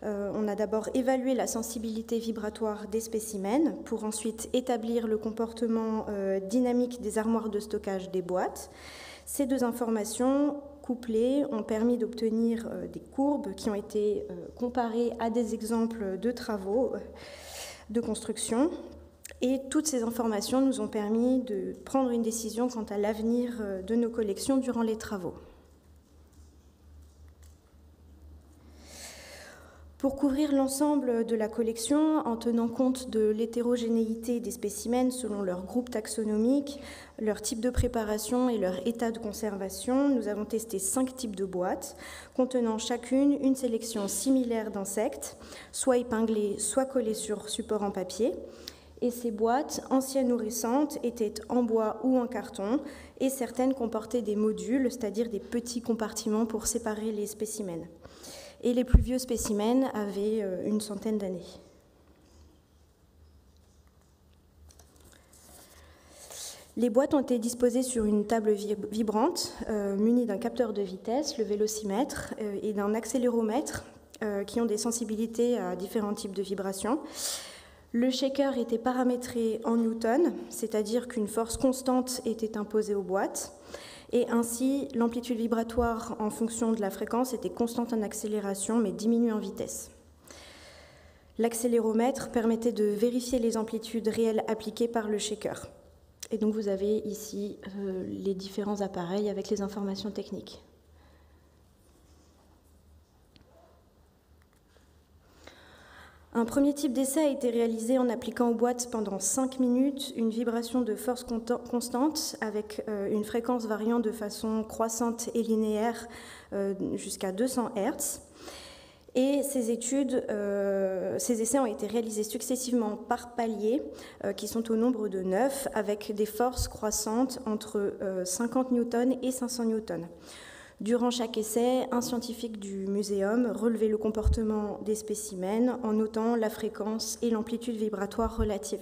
On a d'abord évalué la sensibilité vibratoire des spécimens pour ensuite établir le comportement dynamique des armoires de stockage des boîtes. Ces 2 informations couplées ont permis d'obtenir des courbes qui ont été comparées à des exemples de travaux de construction. Et toutes ces informations nous ont permis de prendre une décision quant à l'avenir de nos collections durant les travaux. Pour couvrir l'ensemble de la collection, en tenant compte de l'hétérogénéité des spécimens selon leur groupe taxonomique, leur type de préparation et leur état de conservation, nous avons testé 5 types de boîtes, contenant chacune une sélection similaire d'insectes, soit épinglés, soit collés sur support en papier. Et ces boîtes, anciennes ou récentes, étaient en bois ou en carton, et certaines comportaient des modules, c'est-à-dire des petits compartiments pour séparer les spécimens. Et les plus vieux spécimens avaient une centaine d'années. Les boîtes ont été disposées sur une table vibrante, munie d'un capteur de vitesse, le vélocimètre, et d'un accéléromètre, qui ont des sensibilités à différents types de vibrations. Le shaker était paramétré en newtons, c'est-à-dire qu'une force constante était imposée aux boîtes. Et ainsi, l'amplitude vibratoire en fonction de la fréquence était constante en accélération, mais diminue en vitesse. L'accéléromètre permettait de vérifier les amplitudes réelles appliquées par le shaker. Et donc vous avez ici les différents appareils avec les informations techniques. Un premier type d'essai a été réalisé en appliquant aux boîtes pendant 5 minutes une vibration de force constante avec une fréquence variant de façon croissante et linéaire jusqu'à 200 Hz. Et ces essais ont été réalisés successivement par paliers, qui sont au nombre de 9, avec des forces croissantes entre 50 newtons et 500 newtons. Durant chaque essai, un scientifique du muséum relevait le comportement des spécimens en notant la fréquence et l'amplitude vibratoire relative.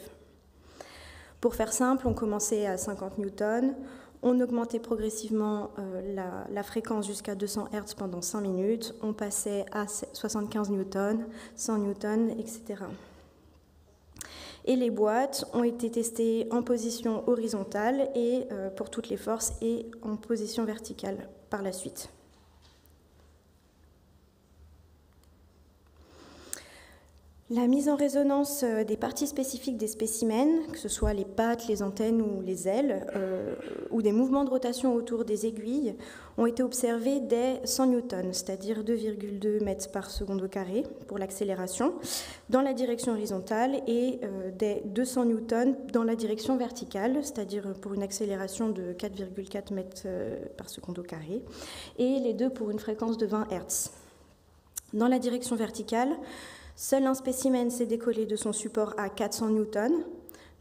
Pour faire simple, on commençait à 50 newtons, on augmentait progressivement la fréquence jusqu'à 200 Hz pendant 5 minutes, on passait à 75 newtons, 100 newtons, etc. Et les boîtes ont été testées en position horizontale et pour toutes les forces et en position verticale par la suite. La mise en résonance des parties spécifiques des spécimens, que ce soit les pattes, les antennes ou les ailes, ou des mouvements de rotation autour des aiguilles, ont été observés dès 100 newtons, c'est-à-dire 2,2 mètres par seconde au carré pour l'accélération, dans la direction horizontale, et dès 200 newtons dans la direction verticale, c'est-à-dire pour une accélération de 4,4 mètres par seconde au carré, et les deux pour une fréquence de 20 Hz. Dans la direction verticale, seul un spécimen s'est décollé de son support à 400 newtons,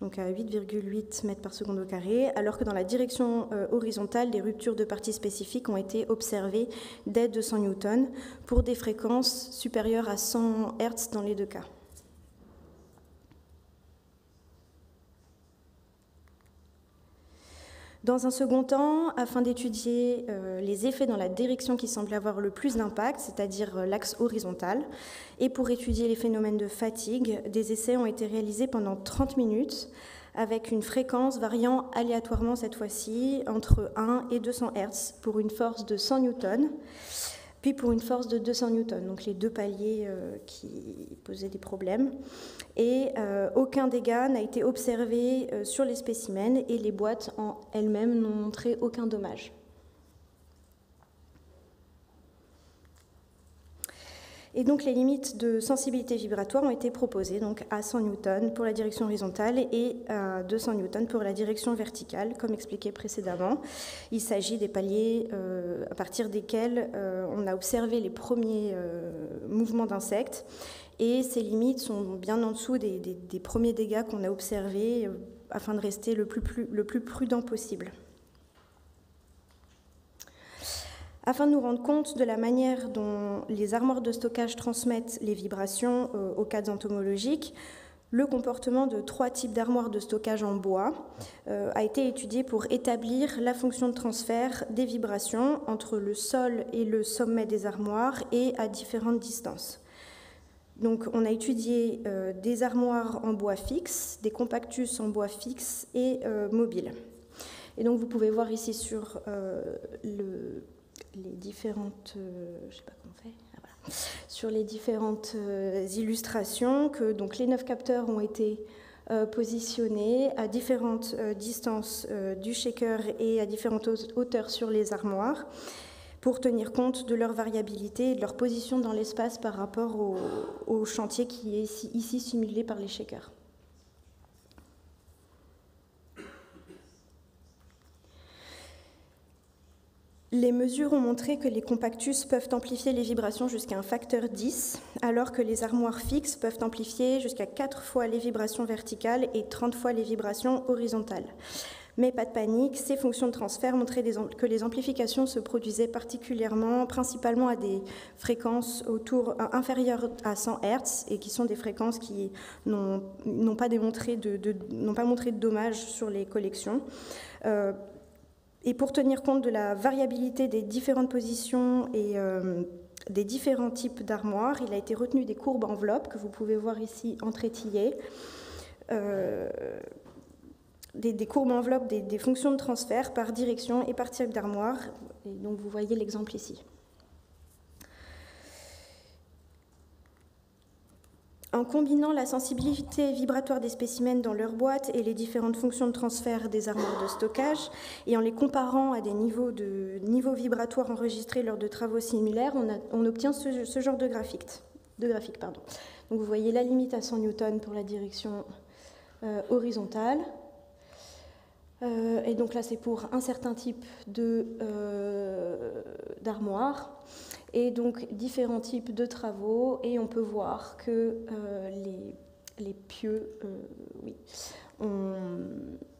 donc à 8,8 mètres par seconde au carré, alors que dans la direction horizontale, des ruptures de parties spécifiques ont été observées dès 200 newtons pour des fréquences supérieures à 100 Hz dans les deux cas. Dans un second temps, afin d'étudier les effets dans la direction qui semble avoir le plus d'impact, c'est-à-dire l'axe horizontal, et pour étudier les phénomènes de fatigue, des essais ont été réalisés pendant 30 minutes avec une fréquence variant aléatoirement cette fois-ci entre 1 et 200 Hz pour une force de 100 newtons, puis pour une force de 200 newtons, donc les deux paliers qui posaient des problèmes. Et aucun dégât n'a été observé sur les spécimens et les boîtes en elles-mêmes n'ont montré aucun dommage. Et donc les limites de sensibilité vibratoire ont été proposées donc à 100 newtons pour la direction horizontale et à 200 newtons pour la direction verticale, comme expliqué précédemment. Il s'agit des paliers à partir desquels on a observé les premiers mouvements d'insectes, et ces limites sont bien en dessous des premiers dégâts qu'on a observés afin de rester le plus prudent possible. Afin de nous rendre compte de la manière dont les armoires de stockage transmettent les vibrations aux cadres entomologiques, le comportement de 3 types d'armoires de stockage en bois a été étudié pour établir la fonction de transfert des vibrations entre le sol et le sommet des armoires et à différentes distances. Donc, on a étudié des armoires en bois fixe, des compactus en bois fixe et mobiles. Et donc, vous pouvez voir ici sur les différentes, je sais pas comment on fait, voilà, sur les différentes illustrations que donc les 9 capteurs ont été positionnés à différentes distances du shaker et à différentes hauteurs sur les armoires pour tenir compte de leur variabilité et de leur position dans l'espace par rapport au chantier qui est ici simulé par les shakers. Les mesures ont montré que les compactus peuvent amplifier les vibrations jusqu'à un facteur 10, alors que les armoires fixes peuvent amplifier jusqu'à 4 fois les vibrations verticales et 30 fois les vibrations horizontales. Mais pas de panique, ces fonctions de transfert montraient que les amplifications se produisaient principalement à des fréquences inférieures à 100 Hz et qui sont des fréquences qui n'ont pas montré de dommages sur les collections. Et pour tenir compte de la variabilité des différentes positions et des différents types d'armoires, il a été retenu des courbes enveloppes que vous pouvez voir ici entrétillées, des courbes enveloppes des fonctions de transfert par direction et par type d'armoire. Et donc vous voyez l'exemple ici. En combinant la sensibilité vibratoire des spécimens dans leur boîte et les différentes fonctions de transfert des armoires de stockage, et en les comparant à des niveaux vibratoires enregistrés lors de travaux similaires, on obtient ce genre de graphique. Donc vous voyez la limite à 100 newtons pour la direction horizontale. Et donc là, c'est pour un certain type d'armoire. Et donc différents types de travaux, et on peut voir que les pieux ont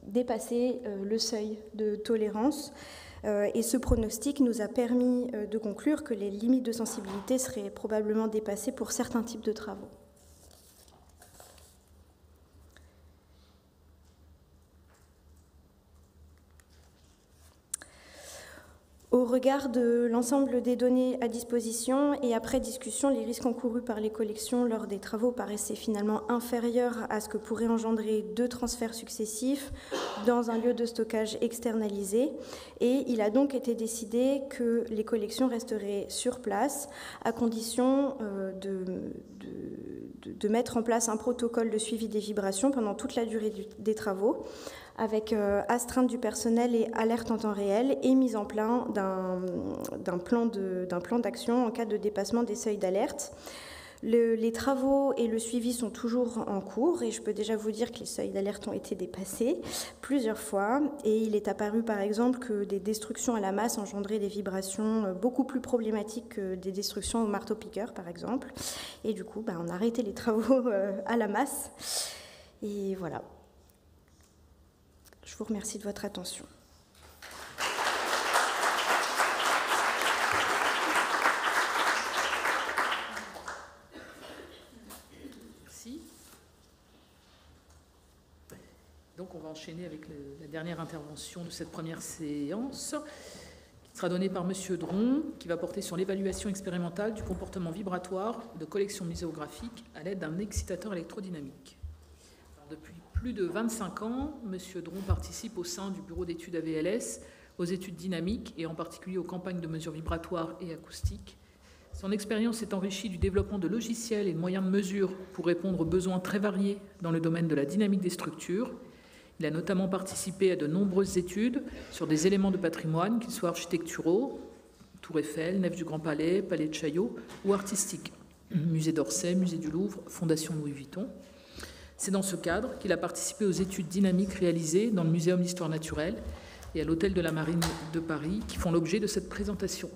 dépassé le seuil de tolérance. Et ce pronostic nous a permis de conclure que les limites de sensibilité seraient probablement dépassées pour certains types de travaux. Au regard de l'ensemble des données à disposition et après discussion, les risques encourus par les collections lors des travaux paraissaient finalement inférieurs à ce que pourraient engendrer 2 transferts successifs dans un lieu de stockage externalisé. Et il a donc été décidé que les collections resteraient sur place à condition de mettre en place un protocole de suivi des vibrations pendant toute la durée des travaux, avec astreinte du personnel et alerte en temps réel, et mise en place d'un plan d'action en cas de dépassement des seuils d'alerte. Les travaux et le suivi sont toujours en cours, et je peux déjà vous dire que les seuils d'alerte ont été dépassés plusieurs fois, et il est apparu par exemple que des destructions à la masse engendraient des vibrations beaucoup plus problématiques que des destructions au marteau-piqueur par exemple, et du coup on a arrêté les travaux à la masse, et voilà. Je vous remercie de votre attention. Merci. Donc on va enchaîner avec la dernière intervention de cette première séance, qui sera donnée par M. Dron, qui va porter sur l'évaluation expérimentale du comportement vibratoire de collections muséographiques à l'aide d'un excitateur électrodynamique. Alors, depuis plus de 25 ans, M. Dron participe au sein du bureau d'études AVLS aux études dynamiques et en particulier aux campagnes de mesures vibratoires et acoustiques. Son expérience est enrichie du développement de logiciels et de moyens de mesure pour répondre aux besoins très variés dans le domaine de la dynamique des structures. Il a notamment participé à de nombreuses études sur des éléments de patrimoine, qu'ils soient architecturaux, Tour Eiffel, Nef du Grand Palais, Palais de Chaillot, ou artistiques, Musée d'Orsay, Musée du Louvre, Fondation Louis Vuitton. C'est dans ce cadre qu'il a participé aux études dynamiques réalisées dans le Muséum d'Histoire naturelle et à l'Hôtel de la Marine de Paris, qui font l'objet de cette présentation.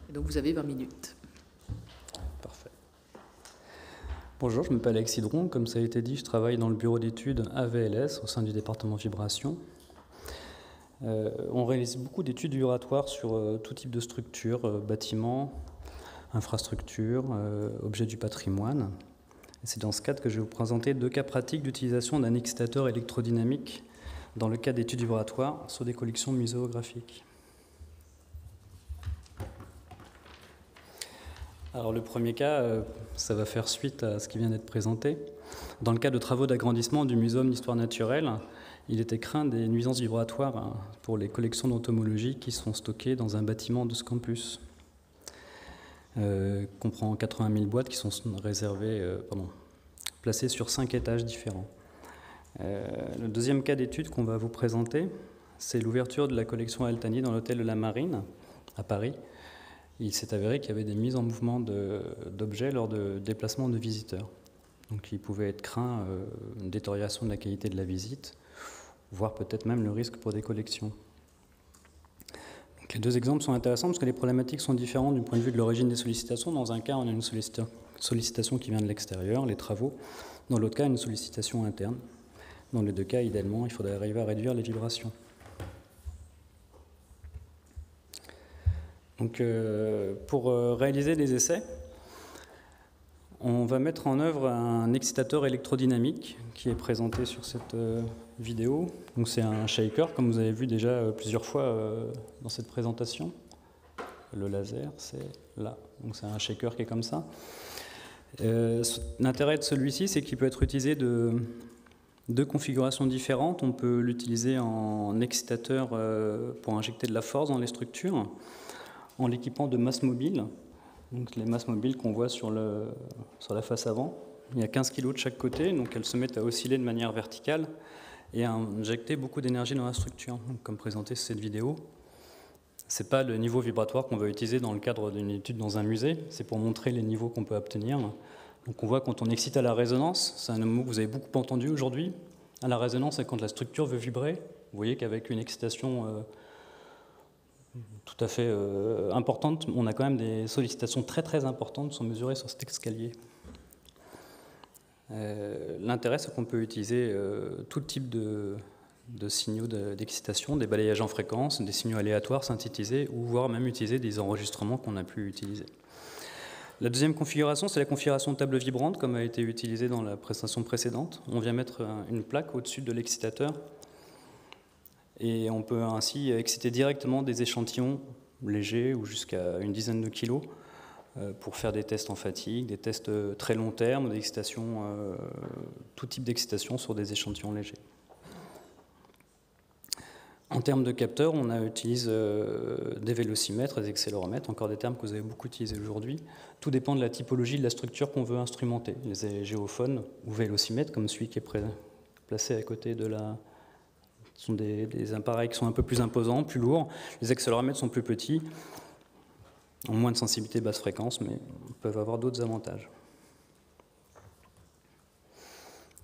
Et donc vous avez 20 minutes. Parfait. Bonjour, je m'appelle Alexis Dron. Comme ça a été dit, je travaille dans le bureau d'études AVLS au sein du département vibration. On réalise beaucoup d'études vibratoires sur tout type de structures, bâtiments, infrastructures, objets du patrimoine. Et c'est dans ce cadre que je vais vous présenter 2 cas pratiques d'utilisation d'un excitateur électrodynamique dans le cadre d'études vibratoires sur des collections muséographiques. Alors le premier cas, ça va faire suite à ce qui vient d'être présenté. Dans le cadre de travaux d'agrandissement du Muséum d'Histoire naturelle, il était craint des nuisances vibratoires pour les collections d'entomologie qui sont stockées dans un bâtiment de ce campus. Comprend 80 000 boîtes qui sont placées sur 5 étages différents. Le deuxième cas d'étude qu'on va vous présenter, c'est l'ouverture de la collection Altani dans l'hôtel de la Marine à Paris. Il s'est avéré qu'il y avait des mises en mouvement d'objets lors de déplacements de visiteurs. Donc il pouvait être craint une détérioration de la qualité de la visite, voire peut-être même le risque pour des collections. Donc, les 2 exemples sont intéressants parce que les problématiques sont différentes du point de vue de l'origine des sollicitations. Dans un cas, on a une sollicitation qui vient de l'extérieur, les travaux. Dans l'autre cas, une sollicitation interne. Dans les 2 cas, idéalement, il faudrait arriver à réduire les vibrations. Donc, pour réaliser des essais, on va mettre en œuvre un excitateur électrodynamique qui est présenté sur cette vidéo. Donc, c'est un shaker, comme vous avez vu déjà plusieurs fois dans cette présentation. Le laser, c'est là. Donc, c'est un shaker qui est comme ça. L'intérêt de celui-ci, c'est qu'il peut être utilisé de 2 configurations différentes. On peut l'utiliser en excitateur pour injecter de la force dans les structures, en l'équipant de masses mobiles. Donc les masses mobiles qu'on voit sur la face avant. Il y a 15 kg de chaque côté, donc elles se mettent à osciller de manière verticale et à injecter beaucoup d'énergie dans la structure. Donc, comme présenté sur cette vidéo, ce n'est pas le niveau vibratoire qu'on va utiliser dans le cadre d'une étude dans un musée, c'est pour montrer les niveaux qu'on peut obtenir. Donc on voit quand on excite à la résonance, c'est un mot que vous avez beaucoup entendu aujourd'hui. À la résonance, c'est quand la structure veut vibrer. Vous voyez qu'avec une excitation tout à fait importante, on a quand même des sollicitations très très importantes qui sont mesurées sur cet escalier. L'intérêt, c'est qu'on peut utiliser tout type de signaux d'excitation, des balayages en fréquence, des signaux aléatoires synthétisés, ou voire même utiliser des enregistrements qu'on a pu utiliser. La deuxième configuration, c'est la configuration table vibrante, comme a été utilisée dans la présentation précédente. On vient mettre une plaque au-dessus de l'excitateur, et on peut ainsi exciter directement des échantillons légers ou jusqu'à une dizaine de kilos pour faire des tests en fatigue, des tests très long terme, d'excitation, tout type d'excitation sur des échantillons légers. En termes de capteurs, on utilise des vélocimètres, des accéléromètres, encore des termes que vous avez beaucoup utilisés aujourd'hui. Tout dépend de la typologie de la structure qu'on veut instrumenter. Les géophones ou vélocimètres, comme celui qui est placé à côté de la... Ce sont des appareils qui sont un peu plus imposants, plus lourds. Les accéléromètres sont plus petits, ont moins de sensibilité basse fréquence, mais peuvent avoir d'autres avantages.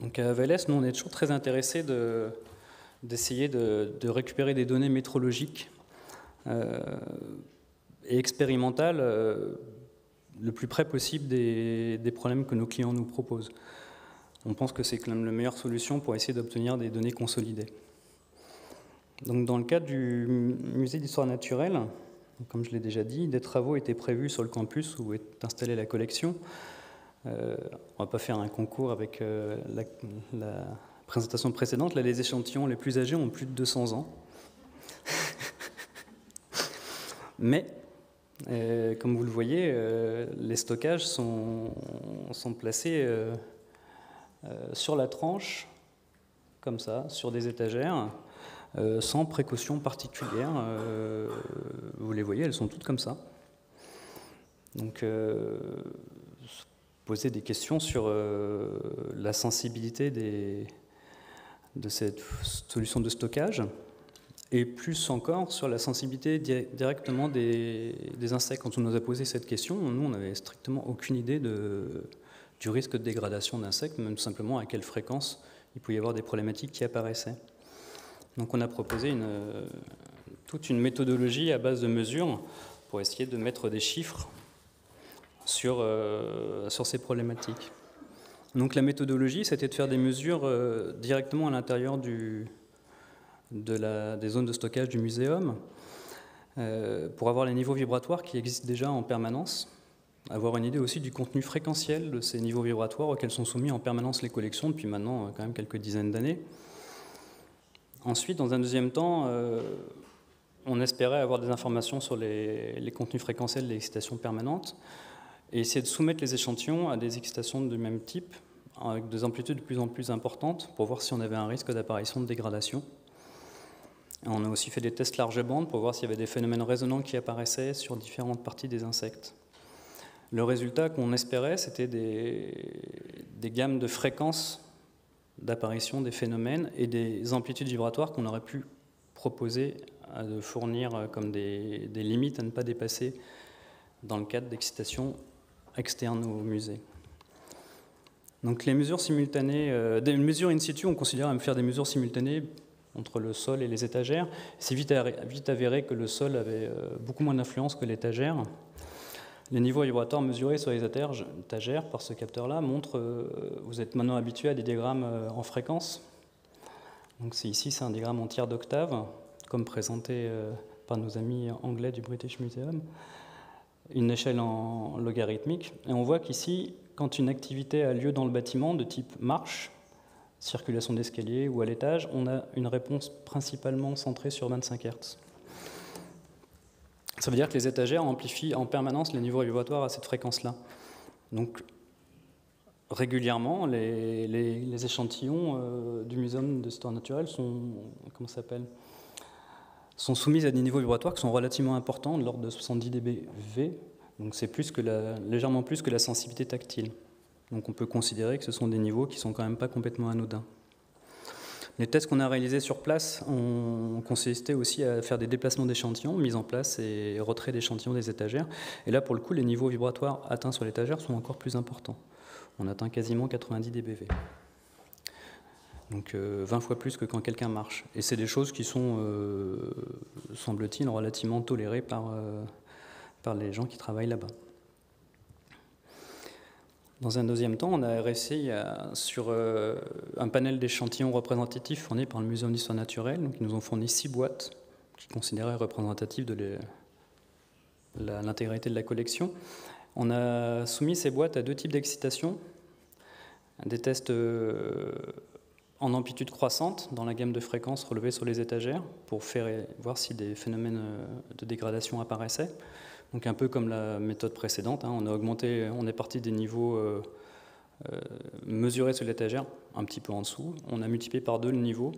Donc à AVLS, nous, on est toujours très intéressés d'essayer de récupérer des données métrologiques et expérimentales le plus près possible des problèmes que nos clients nous proposent. On pense que c'est quand même la meilleure solution pour essayer d'obtenir des données consolidées. Donc, dans le cadre du musée d'histoire naturelle, comme je l'ai déjà dit, des travaux étaient prévus sur le campus où est installée la collection. On ne va pas faire un concours avec la présentation précédente, là, les échantillons les plus âgés ont plus de 200 ans. Mais, comme vous le voyez, les stockages sont placés sur la tranche, comme ça, sur des étagères, sans précaution particulière. Vous les voyez, elles sont toutes comme ça. Donc, poser des questions sur la sensibilité de cette solution de stockage, et plus encore sur la sensibilité directement des insectes. Quand on nous a posé cette question, nous, on n'avait strictement aucune idée du risque de dégradation d'insectes, même simplement à quelle fréquence il pouvait y avoir des problématiques qui apparaissaient. Donc on a proposé toute une méthodologie à base de mesures pour essayer de mettre des chiffres sur ces problématiques. Donc la méthodologie, c'était de faire des mesures directement à l'intérieur des zones de stockage du muséum pour avoir les niveaux vibratoires qui existent déjà en permanence, avoir une idée aussi du contenu fréquentiel de ces niveaux vibratoires auxquels sont soumis en permanence les collections depuis maintenant quand même quelques dizaines d'années. Ensuite, dans un deuxième temps, on espérait avoir des informations sur les contenus fréquentiels des excitations permanentes et essayer de soumettre les échantillons à des excitations du même type avec des amplitudes de plus en plus importantes pour voir si on avait un risque d'apparition de dégradation. On a aussi fait des tests large bande pour voir s'il y avait des phénomènes résonants qui apparaissaient sur différentes parties des insectes. Le résultat qu'on espérait, c'était des gammes de fréquences d'apparition des phénomènes et des amplitudes vibratoires qu'on aurait pu proposer de fournir comme des limites à ne pas dépasser dans le cadre d'excitation externe au musée. Donc les mesures simultanées, des mesures in situ, on considère à faire des mesures simultanées entre le sol et les étagères. C'est vite avéré que le sol avait beaucoup moins d'influence que l'étagère. Les niveaux vibratoires mesurés sur les étagères par ce capteur-là montrent, vous êtes maintenant habitué à des diagrammes en fréquence. Donc ici, c'est un diagramme en tiers d'octave, comme présenté par nos amis anglais du British Museum, une échelle en logarithmique. Et on voit qu'ici, quand une activité a lieu dans le bâtiment de type marche, circulation d'escalier ou à l'étage, on a une réponse principalement centrée sur 25 Hz. Ça veut dire que les étagères amplifient en permanence les niveaux vibratoires à cette fréquence-là. Donc, régulièrement, les échantillons du Muséum d'histoire naturelle sont soumis à des niveaux vibratoires qui sont relativement importants, de l'ordre de 70 dBV. Donc, c'est légèrement plus que la sensibilité tactile. Donc, on peut considérer que ce sont des niveaux qui ne sont quand même pas complètement anodins. Les tests qu'on a réalisés sur place ont consisté aussi à faire des déplacements d'échantillons, mise en place et retrait d'échantillons des étagères. Et là, pour le coup, les niveaux vibratoires atteints sur l'étagère sont encore plus importants. On atteint quasiment 90 dBV. Donc 20 fois plus que quand quelqu'un marche. Et c'est des choses qui sont, semble-t-il, relativement tolérées par les gens qui travaillent là-bas. Dans un deuxième temps, on a réussi sur un panel d'échantillons représentatifs fournis par le Muséum d'histoire naturelle. Donc, ils nous ont fourni 6 boîtes qui considéraient représentatives de l'intégralité de la collection. On a soumis ces boîtes à 2 types d'excitation, des tests en amplitude croissante dans la gamme de fréquences relevées sur les étagères pour voir si des phénomènes de dégradation apparaissaient. Donc un peu comme la méthode précédente, on est parti des niveaux mesurés sur l'étagère, un petit peu en dessous. On a multiplié par 2 le niveau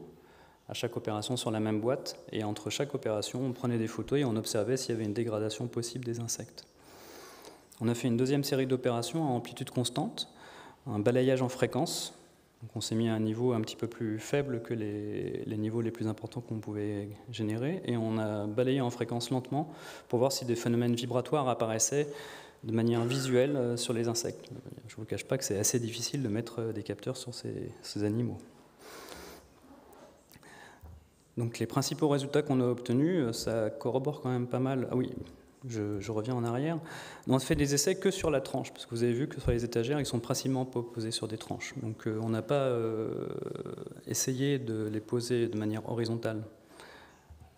à chaque opération sur la même boîte. Et entre chaque opération, on prenait des photos et on observait s'il y avait une dégradation possible des insectes. On a fait une deuxième série d'opérations à amplitude constante, un balayage en fréquence. Donc on s'est mis à un niveau un petit peu plus faible que les niveaux les plus importants qu'on pouvait générer, et on a balayé en fréquence lentement pour voir si des phénomènes vibratoires apparaissaient de manière visuelle sur les insectes. Je ne vous cache pas que c'est assez difficile de mettre des capteurs sur ces animaux. Donc les principaux résultats qu'on a obtenus, ça corrobore quand même pas mal. Ah oui, je reviens en arrière. On a fait des essais que sur la tranche, parce que vous avez vu que sur les étagères, ils sont principalement posés sur des tranches. Donc on n'a pas essayé de les poser de manière horizontale.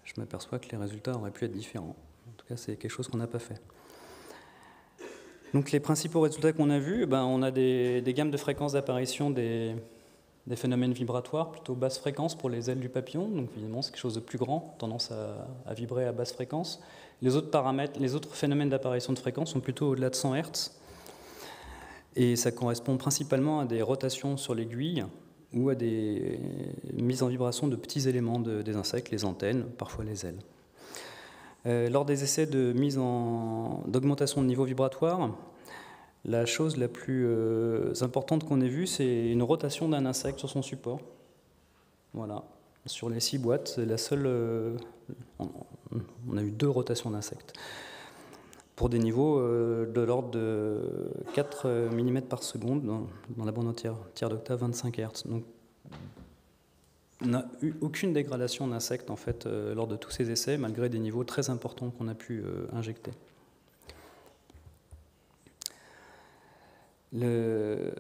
Je m'aperçois que les résultats auraient pu être différents. En tout cas, c'est quelque chose qu'on n'a pas fait. Donc les principaux résultats qu'on a vus, on a des gammes de fréquences d'apparition des des phénomènes vibratoires plutôt basse fréquence pour les ailes du papillon, donc évidemment c'est quelque chose de plus grand, tendance à vibrer à basse fréquence. Les autres paramètres, les autres phénomènes d'apparition de fréquence sont plutôt au-delà de 100 Hz, et ça correspond principalement à des rotations sur l'aiguille ou à des mises en vibration de petits éléments des insectes, les antennes, parfois les ailes. Lors des essais de d'augmentation de niveau vibratoire, la chose la plus importante qu'on ait vue, c'est une rotation d'un insecte sur son support. Voilà. Sur les 6 boîtes, c'est la seule. On a eu 2 rotations d'insectes. Pour des niveaux de l'ordre de 4 mm par seconde dans la bande entière d'octave 25 Hz. Donc, on n'a eu aucune dégradation d'insectes en fait, lors de tous ces essais, malgré des niveaux très importants qu'on a pu injecter. Le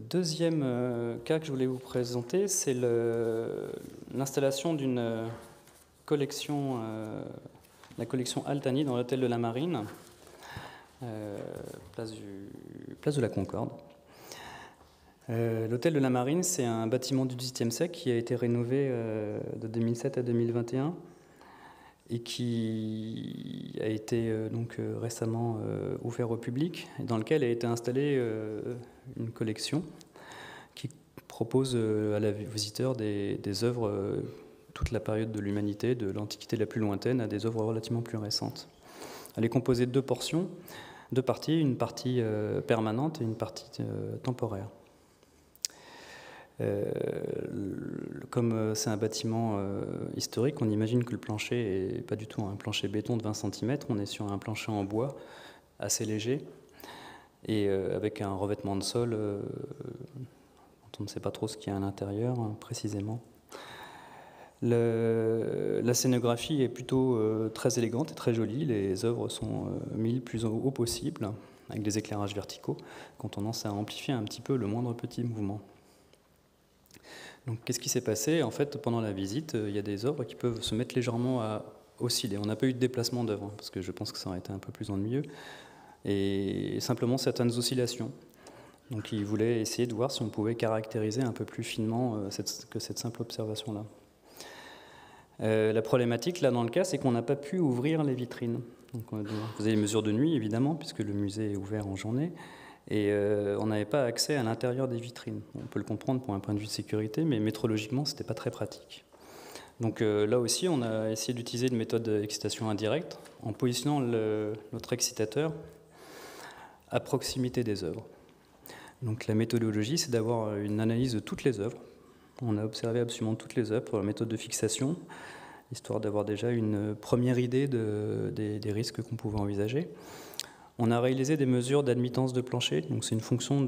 deuxième cas que je voulais vous présenter, c'est l'installation d'une collection, la collection Altani dans l'hôtel de la Marine, place de la Concorde. L'hôtel de la Marine, c'est un bâtiment du XVIIIe siècle qui a été rénové de 2007 à 2021 et qui a été donc récemment ouvert au public, et dans lequel a été installée une collection qui propose à la visiteur des œuvres toute la période de l'humanité, de l'Antiquité la plus lointaine à des œuvres relativement plus récentes. Elle est composée de 2 portions, 2 parties, une partie permanente et une partie temporaire. Comme c'est un bâtiment historique, on imagine que le plancher n'est pas du tout un plancher béton de 20 cm, on est sur un plancher en bois assez léger et avec un revêtement de sol dont on ne sait pas trop ce qu'il y a à l'intérieur précisément. La scénographie est plutôt très élégante et très jolie, les œuvres sont mises le plus haut possible avec des éclairages verticaux qui ont tendance à amplifier un petit peu le moindre petit mouvement. Donc, qu'est-ce qui s'est passé? En fait, pendant la visite, il y a des œuvres qui peuvent se mettre légèrement à osciller. On n'a pas eu de déplacement d'œuvres, parce que je pense que ça aurait été un peu plus ennuyeux, et simplement certaines oscillations. Donc, ils voulaient essayer de voir si on pouvait caractériser un peu plus finement que cette simple observation-là. La problématique, là, dans le cas, c'est qu'on n'a pas pu ouvrir les vitrines. Donc, vous avez les mesures de nuit, évidemment, puisque le musée est ouvert en journée. Et on n'avait pas accès à l'intérieur des vitrines. On peut le comprendre pour un point de vue de sécurité, mais métrologiquement, ce n'était pas très pratique. Donc là aussi, on a essayé d'utiliser une méthode d'excitation indirecte en positionnant notre excitateur à proximité des œuvres. Donc la méthodologie, c'est d'avoir une analyse de toutes les œuvres. On a observé absolument toutes les œuvres pour la méthode de fixation, histoire d'avoir déjà une première idée des risques qu'on pouvait envisager. On a réalisé des mesures d'admittance de plancher, donc c'est une fonction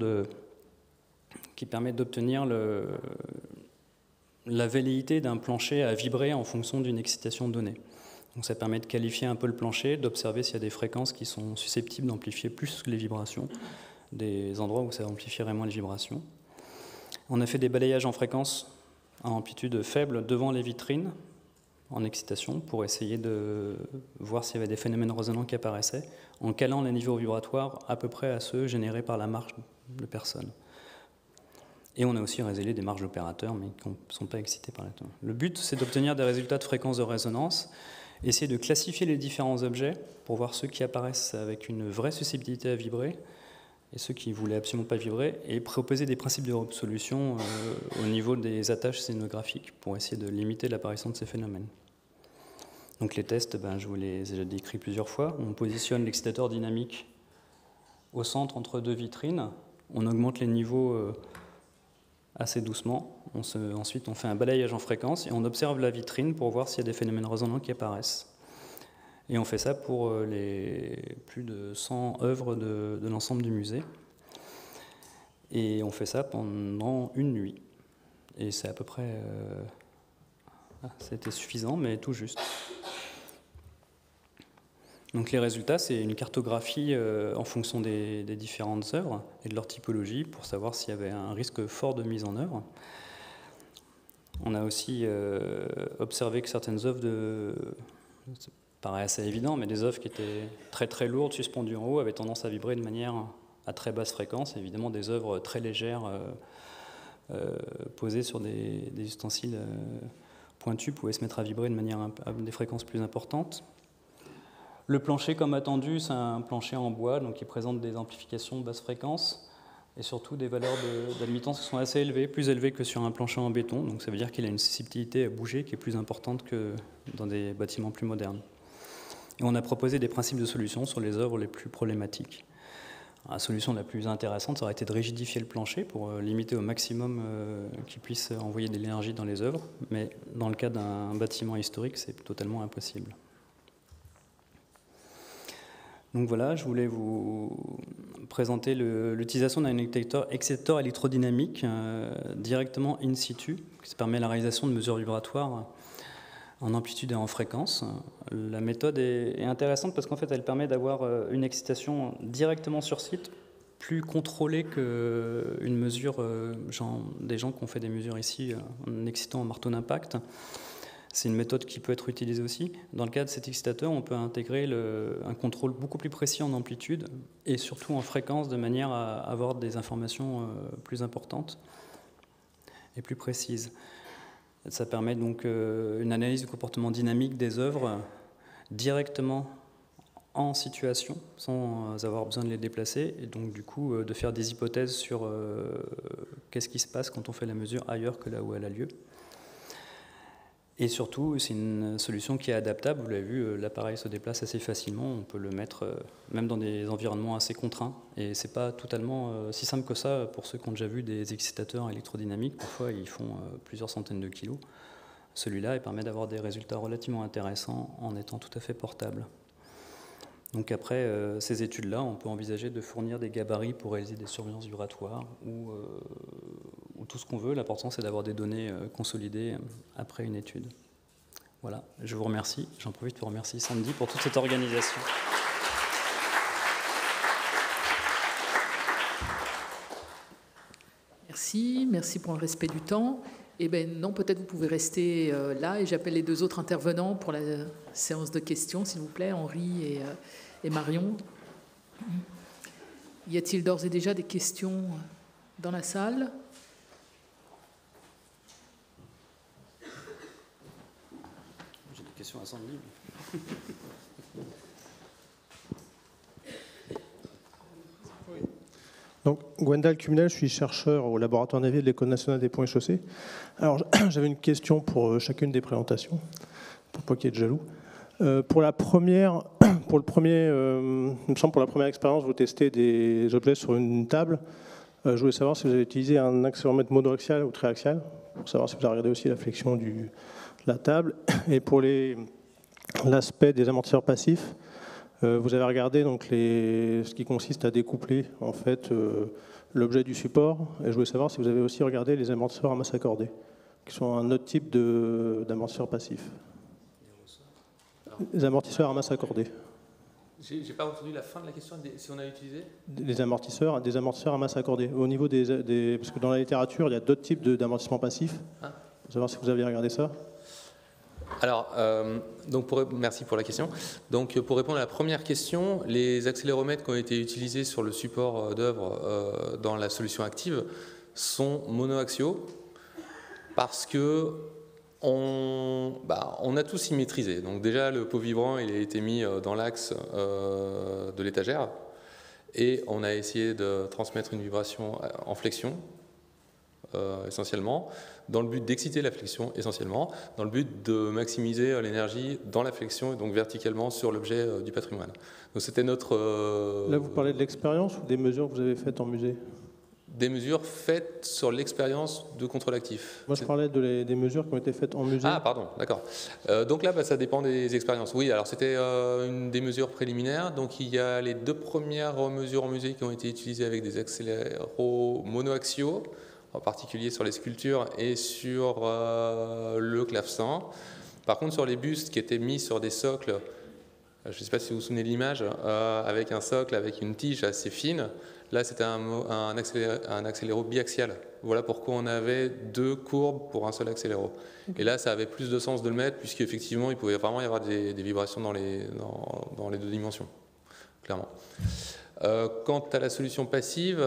qui permet d'obtenir la velléité d'un plancher à vibrer en fonction d'une excitation donnée. Donc ça permet de qualifier un peu le plancher, d'observer s'il y a des fréquences qui sont susceptibles d'amplifier plus les vibrations, des endroits où ça amplifierait moins les vibrations. On a fait des balayages en fréquence à amplitude faible devant les vitrines, en excitation, pour essayer de voir s'il y avait des phénomènes résonants qui apparaissaient, en calant les niveaux vibratoires à peu près à ceux générés par la marche de personnes. Et on a aussi résolu des marges d'opérateurs, mais qui ne sont pas excités par la tone. Le but, c'est d'obtenir des résultats de fréquence de résonance, essayer de classifier les différents objets pour voir ceux qui apparaissent avec une vraie susceptibilité à vibrer, et ceux qui ne voulaient absolument pas vibrer, et proposer des principes de solution au niveau des attaches scénographiques pour essayer de limiter l'apparition de ces phénomènes. Donc les tests, je vous les ai déjà décrits plusieurs fois. On positionne l'excitateur dynamique au centre entre 2 vitrines, on augmente les niveaux assez doucement, ensuite on fait un balayage en fréquence et on observe la vitrine pour voir s'il y a des phénomènes résonants qui apparaissent. Et on fait ça pour les plus de 100 œuvres de l'ensemble du musée. Et on fait ça pendant une nuit. Et c'est à peu près... c'était suffisant, mais tout juste. Donc les résultats, c'est une cartographie en fonction des différentes œuvres et de leur typologie pour savoir s'il y avait un risque fort de mise en œuvre. On a aussi observé que certaines œuvres ça paraît assez évident, mais des œuvres qui étaient très très lourdes, suspendues en haut, avaient tendance à vibrer de manière à très basse fréquence. Évidemment, des œuvres très légères posés sur des ustensiles pointus pouvaient se mettre à vibrer de manière à des fréquences plus importantes. Le plancher, comme attendu, c'est un plancher en bois, donc qui présente des amplifications de basse fréquence et surtout des valeurs d'admittance qui sont assez élevées, plus élevées que sur un plancher en béton. Donc ça veut dire qu'il a une susceptibilité à bouger qui est plus importante que dans des bâtiments plus modernes. Et on a proposé des principes de solution sur les œuvres les plus problématiques. La solution la plus intéressante, ça aurait été de rigidifier le plancher pour limiter au maximum qu'il puisse envoyer de l'énergie dans les œuvres. Mais dans le cas d'un bâtiment historique, c'est totalement impossible. Donc voilà, je voulais vous présenter l'utilisation d'un exciteur électrodynamique directement in situ, qui permet la réalisation de mesures vibratoires en amplitude et en fréquence. La méthode est intéressante parce qu'en fait, elle permet d'avoir une excitation directement sur site, plus contrôlée qu'une mesure, des gens qui ont fait des mesures ici en excitant un marteau d'impact. C'est une méthode qui peut être utilisée aussi. Dans le cas de cet excitateur, on peut intégrer un contrôle beaucoup plus précis en amplitude et surtout en fréquence, de manière à avoir des informations plus importantes et plus précises. Ça permet donc une analyse du comportement dynamique des œuvres directement en situation, sans avoir besoin de les déplacer, et donc du coup de faire des hypothèses sur qu'est-ce qui se passe quand on fait la mesure ailleurs que là où elle a lieu. Et surtout, c'est une solution qui est adaptable. Vous l'avez vu, l'appareil se déplace assez facilement. On peut le mettre même dans des environnements assez contraints. Et c'est pas totalement si simple que ça pour ceux qui ont déjà vu des excitateurs électrodynamiques. Parfois, ils font plusieurs centaines de kilos. Celui-là, il permet d'avoir des résultats relativement intéressants en étant tout à fait portable. Donc après ces études-là, on peut envisager de fournir des gabarits pour réaliser des surveillances vibratoires ou tout ce qu'on veut. L'important, c'est d'avoir des données consolidées après une étude. Voilà, je vous remercie. J'en profite pour remercier Sandy pour toute cette organisation. Merci pour le respect du temps. Eh bien non, peut-être vous pouvez rester là et j'appelle les deux autres intervenants pour la séance de questions, s'il vous plaît, Henri et Marion. Y a-t-il d'ores et déjà des questions dans la salle ? J'ai des questions à Sandy. Donc, Gwendal Cuminel, je suis chercheur au laboratoire navier de l'École nationale des ponts et chaussées. Alors, j'avais une question pour chacune des présentations, pour pas qu'il y ait de jaloux. Pour la première expérience, vous testez des objets sur une table. Je voulais savoir si vous avez utilisé un accéléromètre monoaxial ou triaxial, pour savoir si vous avez regardé aussi la flexion de la table. Et pour l'aspect des amortisseurs passifs, vous avez regardé donc ce qui consiste à découpler en fait l'objet du support. Et je voulais savoir si vous avez aussi regardé les amortisseurs à masse accordée, qui sont un autre type d'amortisseurs passifs. Les amortisseurs à masse accordée. J'ai pas entendu la fin de la question, si on a utilisé des amortisseurs à masse accordée. Au niveau parce que dans la littérature, il y a d'autres types d'amortissements passifs. Pour savoir si vous avez regardé ça. Alors, merci pour la question. Donc, pour répondre à la première question, les accéléromètres qui ont été utilisés sur le support d'œuvre dans la solution active sont monoaxiaux parce que on a tout symétrisé. Donc déjà, le pot vibrant, il a été mis dans l'axe de l'étagère et on a essayé de transmettre une vibration en flexion, essentiellement, dans le but d'exciter la flexion, essentiellement, dans le but de maximiser l'énergie dans la flexion et donc verticalement sur l'objet du patrimoine. Donc c'était notre... Là, vous parlez de l'expérience ou des mesures que vous avez faites en musée ? Des mesures faites sur l'expérience de contrôle actif. Moi, je parlais des mesures qui ont été faites en musée. Ah, pardon, d'accord. Donc là, ça dépend des expériences. Oui, alors c'était des mesures préliminaires. Donc il y a les 2 premières mesures en musée qui ont été utilisées avec des accéléros monoaxiaux, en particulier sur les sculptures et sur le clavecin. Par contre, sur les bustes qui étaient mis sur des socles, je ne sais pas si vous vous souvenez de l'image, avec un socle, avec une tige assez fine, là c'était un accéléro biaxial. Voilà pourquoi on avait 2 courbes pour un seul accéléro. Et là, ça avait plus de sens de le mettre, puisqu'effectivement, il pouvait vraiment y avoir des vibrations dans les 2 dimensions, clairement. Quant à la solution passive,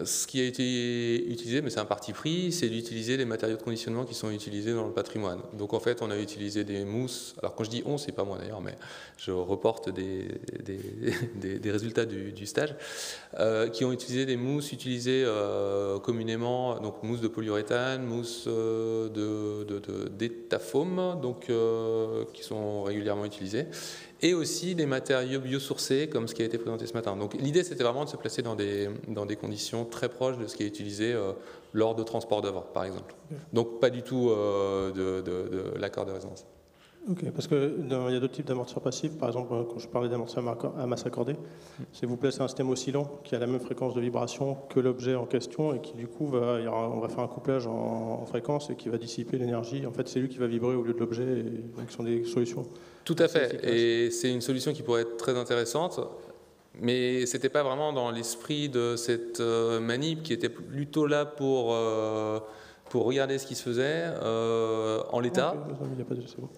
ce qui a été utilisé, mais c'est un parti pris, c'est d'utiliser les matériaux de conditionnement qui sont utilisés dans le patrimoine. Donc en fait, on a utilisé des mousses. Alors quand je dis on, c'est pas moi d'ailleurs, mais je reporte des résultats du stage, qui ont utilisé des mousses utilisées communément, donc mousse de polyuréthane, mousse d'étafoam, donc qui sont régulièrement utilisées, et aussi des matériaux biosourcés comme ce qui a été présenté ce matin. Donc l'idée c'était vraiment de se placer dans des conditions très proches de ce qui est utilisé lors de transport d'œuvres par exemple. Donc pas du tout de l'accord de résonance. Ok, parce qu'il y a d'autres types d'amortisseurs passifs. Par exemple, quand je parlais d'amortisseur à masse accordée, c'est vous placez un système oscillant qui a la même fréquence de vibration que l'objet en question et qui du coup on va faire un couplage en fréquence et qui va dissiper l'énergie. En fait, c'est lui qui va vibrer au lieu de l'objet. Donc, ce sont des solutions. Tout à fait. Et c'est une solution qui pourrait être très intéressante. Mais ce n'était pas vraiment dans l'esprit de cette manip qui était plutôt là pour regarder ce qui se faisait en l'état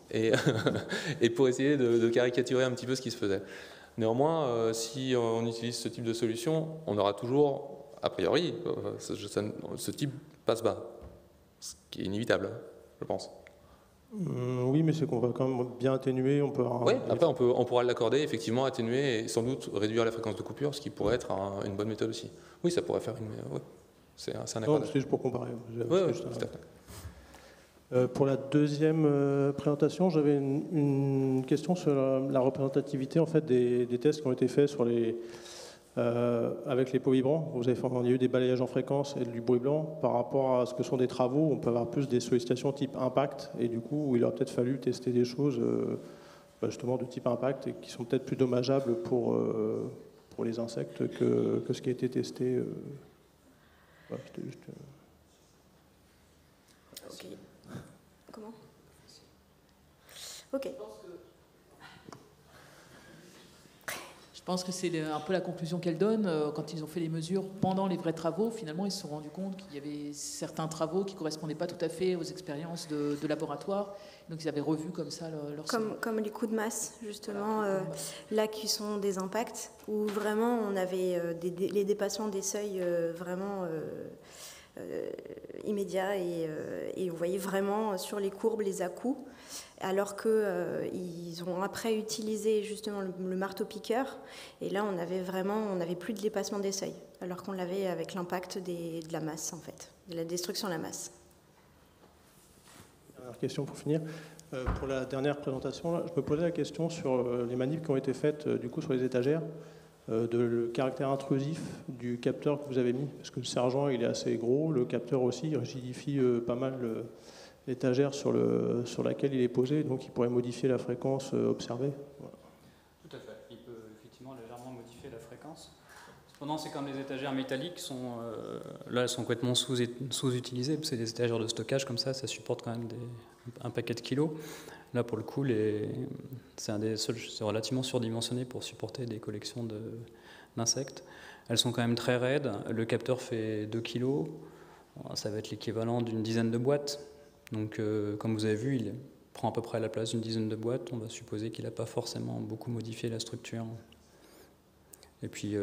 et pour essayer de caricaturer un petit peu ce qui se faisait. Néanmoins, si on utilise ce type de solution, on aura toujours, a priori, ce type passe-bas, ce qui est inévitable, je pense. Oui, mais c'est qu'on va quand même bien atténuer. Oui, après on pourra l'accorder, effectivement, atténuer et sans doute réduire la fréquence de coupure, ce qui pourrait être une bonne méthode aussi. Oui, ça pourrait faire une... Oui. C'est un accord. Non, c'est juste pour comparer. Oui, tout à fait. Pour la deuxième présentation, j'avais une question sur la représentativité en fait, des tests qui ont été faits sur avec les pots vibrants. Il y a eu des balayages en fréquence et du bruit blanc. Par rapport à ce que sont des travaux, on peut avoir plus des sollicitations type impact. Et du coup, il aurait peut-être fallu tester des choses justement de type impact et qui sont peut-être plus dommageables pour les insectes que ce qui a été testé. Voilà, c'était juste... Ok. Comment ? Ok. Je pense que c'est un peu la conclusion qu'elle donne. Quand ils ont fait les mesures pendant les vrais travaux, finalement, ils se sont rendus compte qu'il y avait certains travaux qui ne correspondaient pas tout à fait aux expériences de laboratoire. Donc, ils avaient revu comme ça leur... Comme les coups de masse, justement, là, qui sont des impacts, où vraiment, on avait les dépassements des seuils vraiment immédiats. Et vous voyez vraiment sur les courbes les à-coups. Alors qu'ils ont après utilisé justement le marteau-piqueur. Et là, on n'avait plus de dépassement des seuils, alors qu'on l'avait avec l'impact de la masse, en fait, de la destruction de la masse. Dernière question pour finir. Pour la dernière présentation, là, je me posais la question sur les manips qui ont été faites du coup sur les étagères, le caractère intrusif du capteur que vous avez mis, parce que le sergent il est assez gros, le capteur aussi il rigidifie pas mal l'étagère sur laquelle il est posé, donc il pourrait modifier la fréquence observée. Voilà. Tout à fait, il peut effectivement légèrement modifier la fréquence. Cependant, c'est comme les étagères métalliques, là elles sont complètement sous-utilisées, parce que c'est des étagères de stockage comme ça supporte quand même un paquet de kilos. Là pour le coup, c'est un des seuls, c'est relativement surdimensionné pour supporter des collections d'insectes. Elles sont quand même très raides, le capteur fait 2 kilos, ça va être l'équivalent d'une dizaine de boîtes. Donc, comme vous avez vu, il prend à peu près la place d'une dizaine de boîtes. On va supposer qu'il n'a pas forcément beaucoup modifié la structure. Et puis,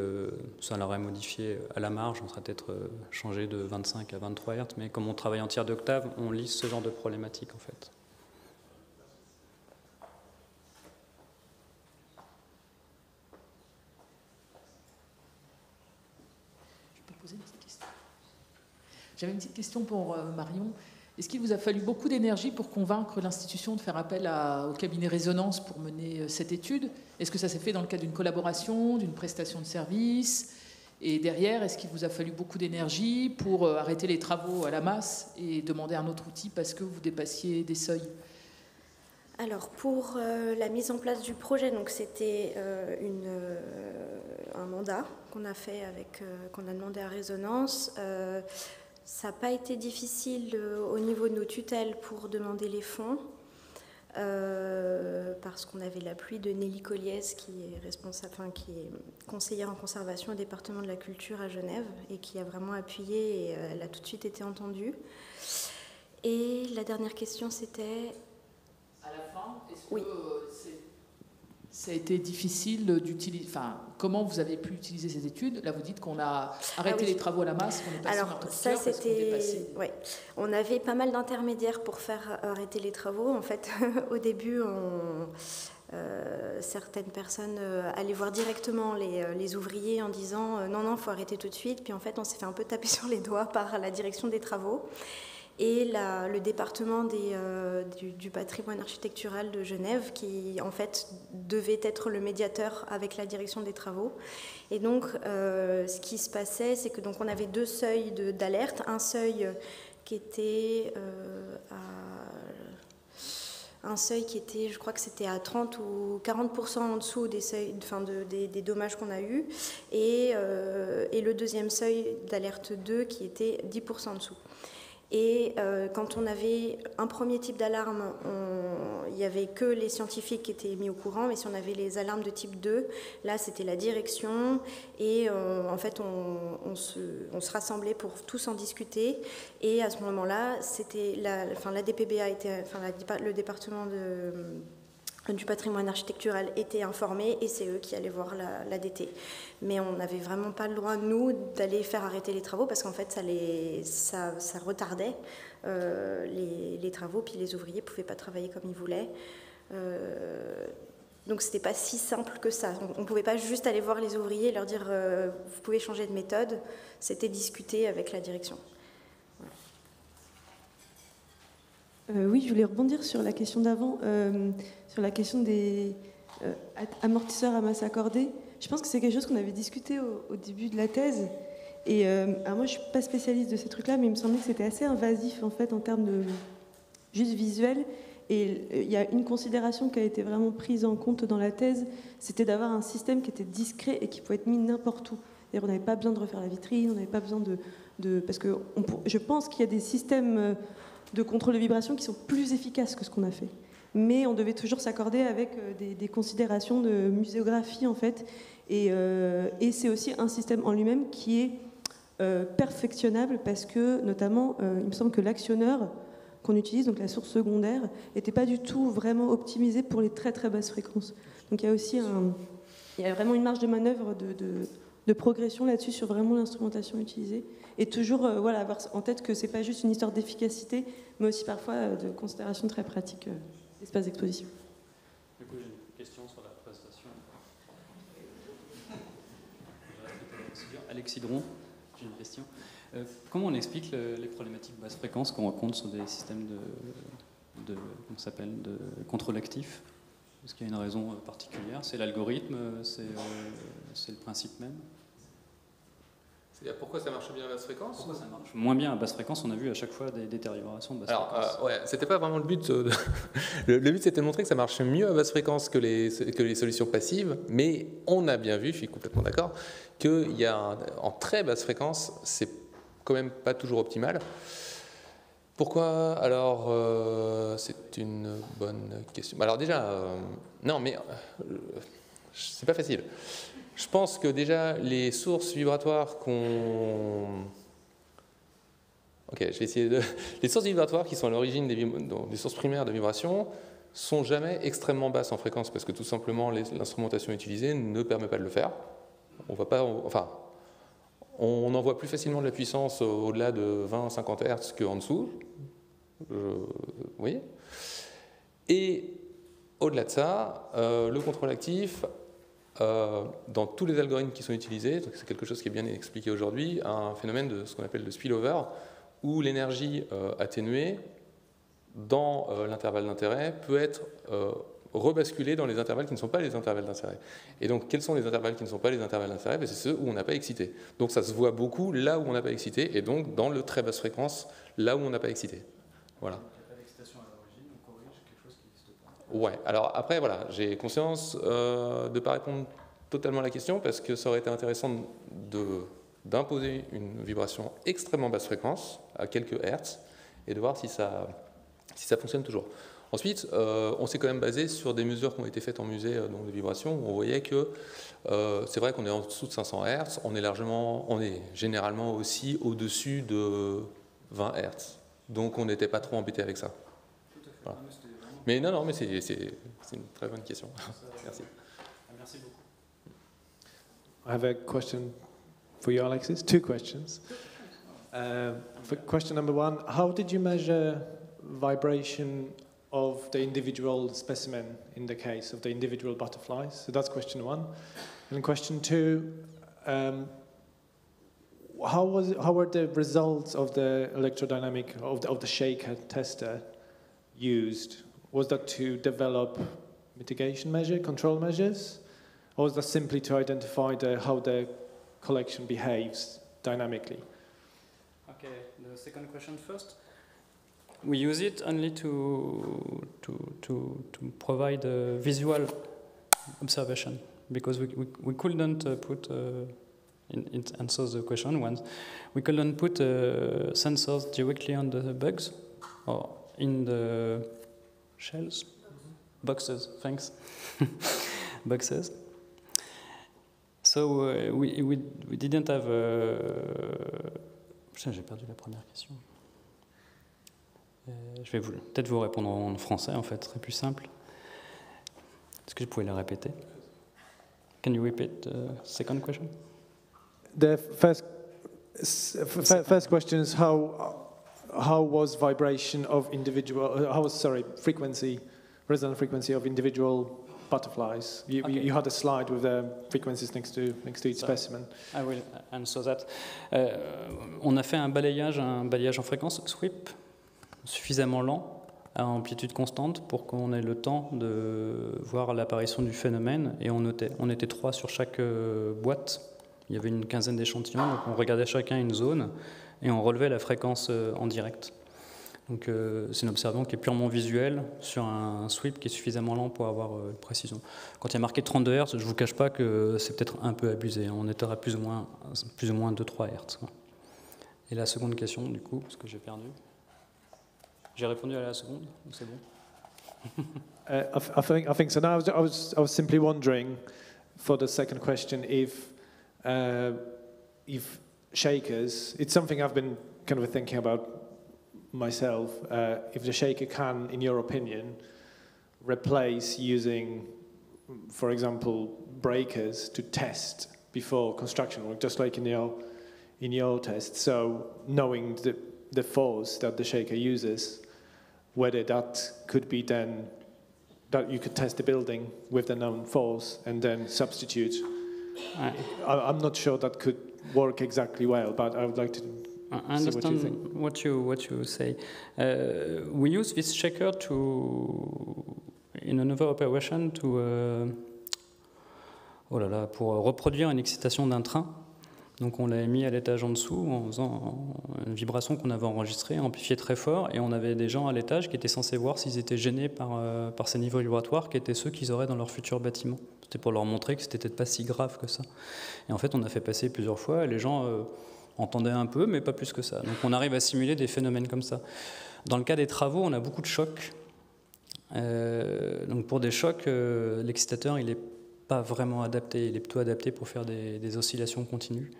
ça l'aurait modifié à la marge. On serait peut-être changé de 25 à 23 Hz. Mais comme on travaille en tiers d'octave, on lisse ce genre de problématique, en fait. Je peux poser une petite question ? J'avais une petite question pour Marion. Est-ce qu'il vous a fallu beaucoup d'énergie pour convaincre l'institution de faire appel au cabinet Résonance pour mener cette étude ? Est-ce que ça s'est fait dans le cadre d'une collaboration, d'une prestation de service ? Et derrière, est-ce qu'il vous a fallu beaucoup d'énergie pour arrêter les travaux à la masse et demander un autre outil parce que vous dépassiez des seuils ? Alors, pour la mise en place du projet, donc c'était un mandat qu'on a fait qu'on a demandé à Résonance. Ça n'a pas été difficile au niveau de nos tutelles pour demander les fonds, parce qu'on avait l'appui de Nelly Colliès, qui est conseillère en conservation au département de la culture à Genève, et qui a vraiment appuyé, et elle a tout de suite été entendue. Et la dernière question, c'était... À la fin, est-ce oui. que Ça a été difficile d'utiliser. Enfin, comment vous avez pu utiliser ces études? Là, vous dites qu'on a arrêté les travaux à la masse, qu'on est passé Alors, ça, c'était. Ouais. On avait pas mal d'intermédiaires pour faire arrêter les travaux. En fait, au début, certaines personnes allaient voir directement les ouvriers en disant non, il faut arrêter tout de suite. Puis en fait, on s'est fait un peu taper sur les doigts par la direction des travaux. Et le département du patrimoine architectural de Genève, qui en fait devait être le médiateur avec la direction des travaux. Et donc, ce qui se passait, c'est que donc on avait deux seuils d'alerte, un seuil qui était je crois que c'était à 30 ou 40% en dessous des seuils, enfin des dommages qu'on a eus, et le deuxième seuil d'alerte 2 qui était 10% en dessous. Et quand on avait un premier type d'alarme, il n'y avait que les scientifiques qui étaient mis au courant, mais si on avait les alarmes de type 2, là c'était la direction, et en fait on se rassemblait pour tous en discuter, et à ce moment-là, c'était la DPBA, le département du patrimoine architectural était informé, et c'est eux qui allaient voir la DT. Mais on n'avait vraiment pas le droit, nous, d'aller faire arrêter les travaux, parce qu'en fait, ça retardait les travaux, puis les ouvriers ne pouvaient pas travailler comme ils voulaient. Donc, ce n'était pas si simple que ça. On ne pouvait pas juste aller voir les ouvriers et leur dire « vous pouvez changer de méthode ». C'était discuter avec la direction. Oui, je voulais rebondir sur la question d'avant, sur la question des amortisseurs à masse accordée. Je pense que c'est quelque chose qu'on avait discuté au début de la thèse. Et alors moi, je ne suis pas spécialiste de ces trucs-là, mais il me semblait que c'était assez invasif en fait en termes de juste visuel. Et il y a une considération qui a été vraiment prise en compte dans la thèse, c'était d'avoir un système qui était discret et qui pouvait être mis n'importe où. C'est-à-dire on n'avait pas besoin de refaire la vitrine, on n'avait pas besoin parce que je pense qu'il y a des systèmes de contrôle de vibration qui sont plus efficaces que ce qu'on a fait. Mais on devait toujours s'accorder avec des considérations de muséographie, en fait. Et c'est aussi un système en lui-même qui est perfectionnable parce que, notamment, il me semble que l'actionneur qu'on utilise, donc la source secondaire, n'était pas du tout vraiment optimisé pour les très très basses fréquences. Donc il y a aussi vraiment une marge de manœuvre de progression là-dessus sur vraiment l'instrumentation utilisée. Et toujours avoir en tête que ce n'est pas juste une histoire d'efficacité, mais aussi parfois de considération très pratique d'espace d'exposition. Du coup, j'ai une question sur la prestation. Alexis Dron, j'ai une question. Comment on explique les problématiques basse fréquence qu'on rencontre sur des systèmes de contrôle actif? Est-ce qu'il y a une raison particulière? C'est l'algorithme? C'est le principe même? C'est-à-dire pourquoi ça marche bien à basse fréquence? Pourquoi ça marche moins bien à basse fréquence? On a vu à chaque fois des détériorations de basse fréquence. Ouais, c'était pas vraiment le but. Le but, c'était de montrer que ça marchait mieux à basse fréquence que les solutions passives, mais on a bien vu, je suis complètement d'accord, qu'il y a en très basse fréquence, c'est quand même pas toujours optimal. Pourquoi? Alors, c'est une bonne question. Alors déjà, non, mais c'est pas facile. Je pense que déjà, les sources vibratoires Ok, je vais essayer de... Les sources vibratoires qui sont à l'origine des sources primaires de vibration sont jamais extrêmement basses en fréquence parce que tout simplement l'instrumentation utilisée ne permet pas de le faire. On envoie plus facilement de la puissance au-delà de 20-50 Hz qu'en dessous. Oui. Et au-delà de ça, le contrôle actif, dans tous les algorithmes qui sont utilisés, donc c'est quelque chose qui est bien expliqué aujourd'hui, un phénomène de ce qu'on appelle le spillover, où l'énergie atténuée dans l'intervalle d'intérêt peut être rebasculée dans les intervalles qui ne sont pas les intervalles d'intérêt. Et donc, quels sont les intervalles qui ne sont pas les intervalles d'intérêt? C'est ceux où on n'a pas excité. Donc, ça se voit beaucoup là où on n'a pas excité, et donc dans le très basse fréquence, là où on n'a pas excité. Voilà. Ouais, alors après, voilà, j'ai conscience de ne pas répondre totalement à la question parce que ça aurait été intéressant d'imposer une vibration extrêmement basse fréquence à quelques hertz et de voir si ça fonctionne toujours. Ensuite, on s'est quand même basé sur des mesures qui ont été faites en musée de vibration où on voyait que c'est vrai qu'on est en dessous de 500 Hz, on est généralement aussi au-dessus de 20 Hz. Donc on n'était pas trop embêté avec ça. Voilà. Mais non, mais c'est une très bonne question. Merci. Merci beaucoup. I have a question for you, Alexis. Two questions. For question number one, how did you measure vibration of the individual specimen in the case of the individual butterflies? So that's question one. And question two, how were the results of the electrodynamic of the shaker tester used? Was that to develop mitigation control measures, or was that simply to identify how the collection behaves dynamically? Okay, the second question first. We use it only to provide a visual observation, because we couldn't put it answers the question once. We couldn't put sensors directly on the bugs or in the shells, boxes. Thanks, boxes. So we didn't have. Putain, j'ai perdu la première question. Je vais peut-être vous répondre en français, en fait, ce serait plus simple. Est-ce que je pouvais la répéter? Can you repeat the second question? The first question is how was vibration of individual? How was resonant frequency of individual butterflies? You had a slide with the frequencies next to each specimen. I will answer that. On a fait un balayage en fréquence sweep suffisamment lent à amplitude constante pour qu'on ait le temps de voir l'apparition du phénomène, et on était 3 sur chaque boîte. Il y avait une quinzaine d'échantillons, donc on regardait chacun une zone et on relevait la fréquence en direct. Donc c'est une observation qui est purement visuelle sur un sweep qui est suffisamment lent pour avoir précision. Quand il y a marqué 32 Hz, je ne vous cache pas que c'est peut-être un peu abusé. On était à plus ou moins 2-3 Hz. Et la seconde question, du coup, parce que j'ai perdu. J'ai répondu à la seconde, c'est bon. I think so. Now I was simply wondering, for the second question, if shakers, it's something I've been kind of thinking about myself, if the shaker can, in your opinion, replace using, for example, breakers to test before construction work, just like in your test. So knowing the force that the shaker uses, whether that could be then that you could test the building with the known force and then substitute. I'm not sure that could work exactly well, but I would like to I understand what you say. We use this shaker in another operation pour reproduire une excitation d'un train. Donc on l'a mis à l'étage en dessous en faisant une vibration qu'on avait enregistrée, amplifiée très fort, et on avait des gens à l'étage qui étaient censés voir s'ils étaient gênés par ces niveaux vibratoires qui étaient ceux qu'ils auraient dans leur futur bâtiment. C'était pour leur montrer que c'était peut-être pas si grave que ça. Et en fait on a fait passer plusieurs fois et les gens entendaient un peu mais pas plus que ça. Donc on arrive à simuler des phénomènes comme ça. Dans le cas des travaux, on a beaucoup de chocs. Donc pour des chocs, l'excitateur il est pas vraiment adapté, il est plutôt adapté pour faire des oscillations continues.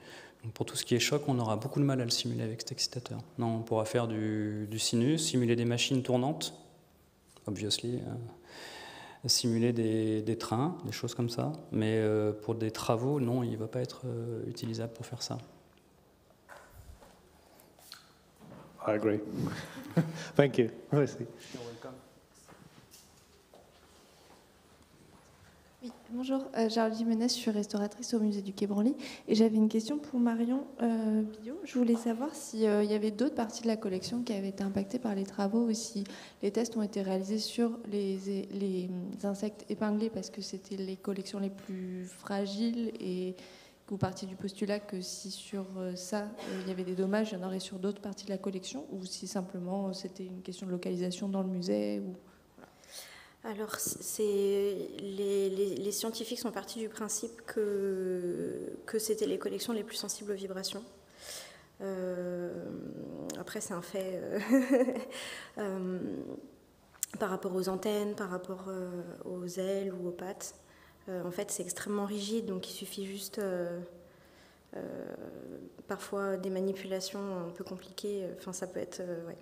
Donc pour tout ce qui est choc, on aura beaucoup de mal à le simuler avec cet excitateur. Non, on pourra faire du sinus, simuler des machines tournantes, obviously, simuler des trains, des choses comme ça, mais pour des travaux, non, il ne va pas être utilisable pour faire ça. I agree. Thank you. Merci. Oui, bonjour, Jarlie Menès, je suis restauratrice au musée du Quai Branly et j'avais une question pour Marion Billot. Je voulais savoir s'il y avait d'autres parties de la collection qui avaient été impactées par les travaux ou si les tests ont été réalisés sur les insectes épinglés parce que c'était les collections les plus fragiles et que vous partiez du postulat que si sur ça il y avait des dommages, il y en aurait sur d'autres parties de la collection ou si simplement c'était une question de localisation dans le musée ou... Alors, les scientifiques sont partis du principe que c'était les collections les plus sensibles aux vibrations. Après, c'est un fait par rapport aux antennes, par rapport aux ailes ou aux pattes. En fait, c'est extrêmement rigide, donc il suffit juste parfois des manipulations un peu compliquées. Enfin, ça peut être... ouais.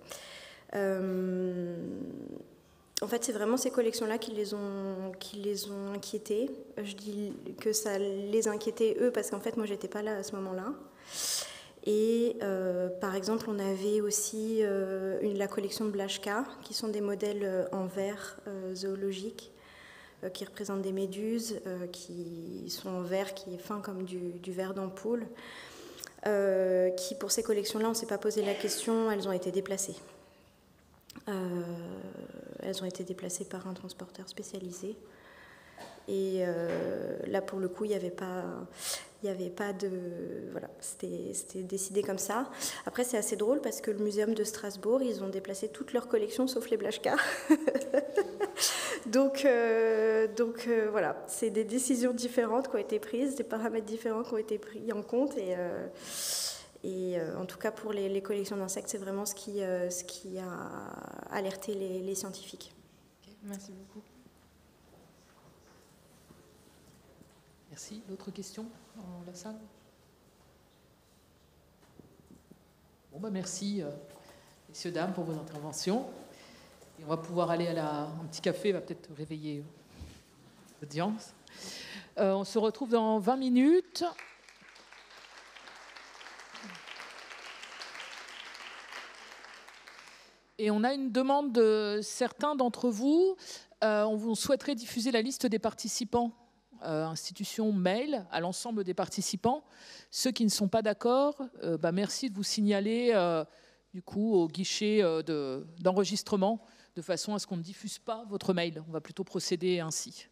En fait, c'est vraiment ces collections-là qui les ont inquiétés. Je dis que ça les inquiétait eux parce qu'en fait, moi, j'étais pas là à ce moment-là. Et par exemple, on avait aussi la collection de Blaschka, qui sont des modèles en verre zoologique, qui représentent des méduses, qui sont en verre, qui est fin comme du verre d'ampoule. Qui, pour ces collections-là, on ne s'est pas posé la question, elles ont été déplacées. Elles ont été déplacées par un transporteur spécialisé. Et là, pour le coup, il n'y avait pas de... Voilà, c'était décidé comme ça. Après, c'est assez drôle parce que le Muséum de Strasbourg, ils ont déplacé toutes leurs collections sauf les Blaschka. Donc voilà, c'est des décisions différentes qui ont été prises, des paramètres différents qui ont été pris en compte. Et en tout cas, pour les collections d'insectes, c'est vraiment ce qui a alerté les scientifiques. Okay, merci beaucoup. Merci. D'autres questions dans la salle? Bon, bah merci, messieurs, dames, pour vos interventions. Et on va pouvoir aller à un petit café, va peut-être réveiller l'audience. On se retrouve dans 20 minutes. Et on a une demande de certains d'entre vous. On souhaiterait diffuser la liste des participants. Institution mail à l'ensemble des participants. Ceux qui ne sont pas d'accord, merci de vous signaler du coup au guichet d'enregistrement de façon à ce qu'on ne diffuse pas votre mail. On va plutôt procéder ainsi.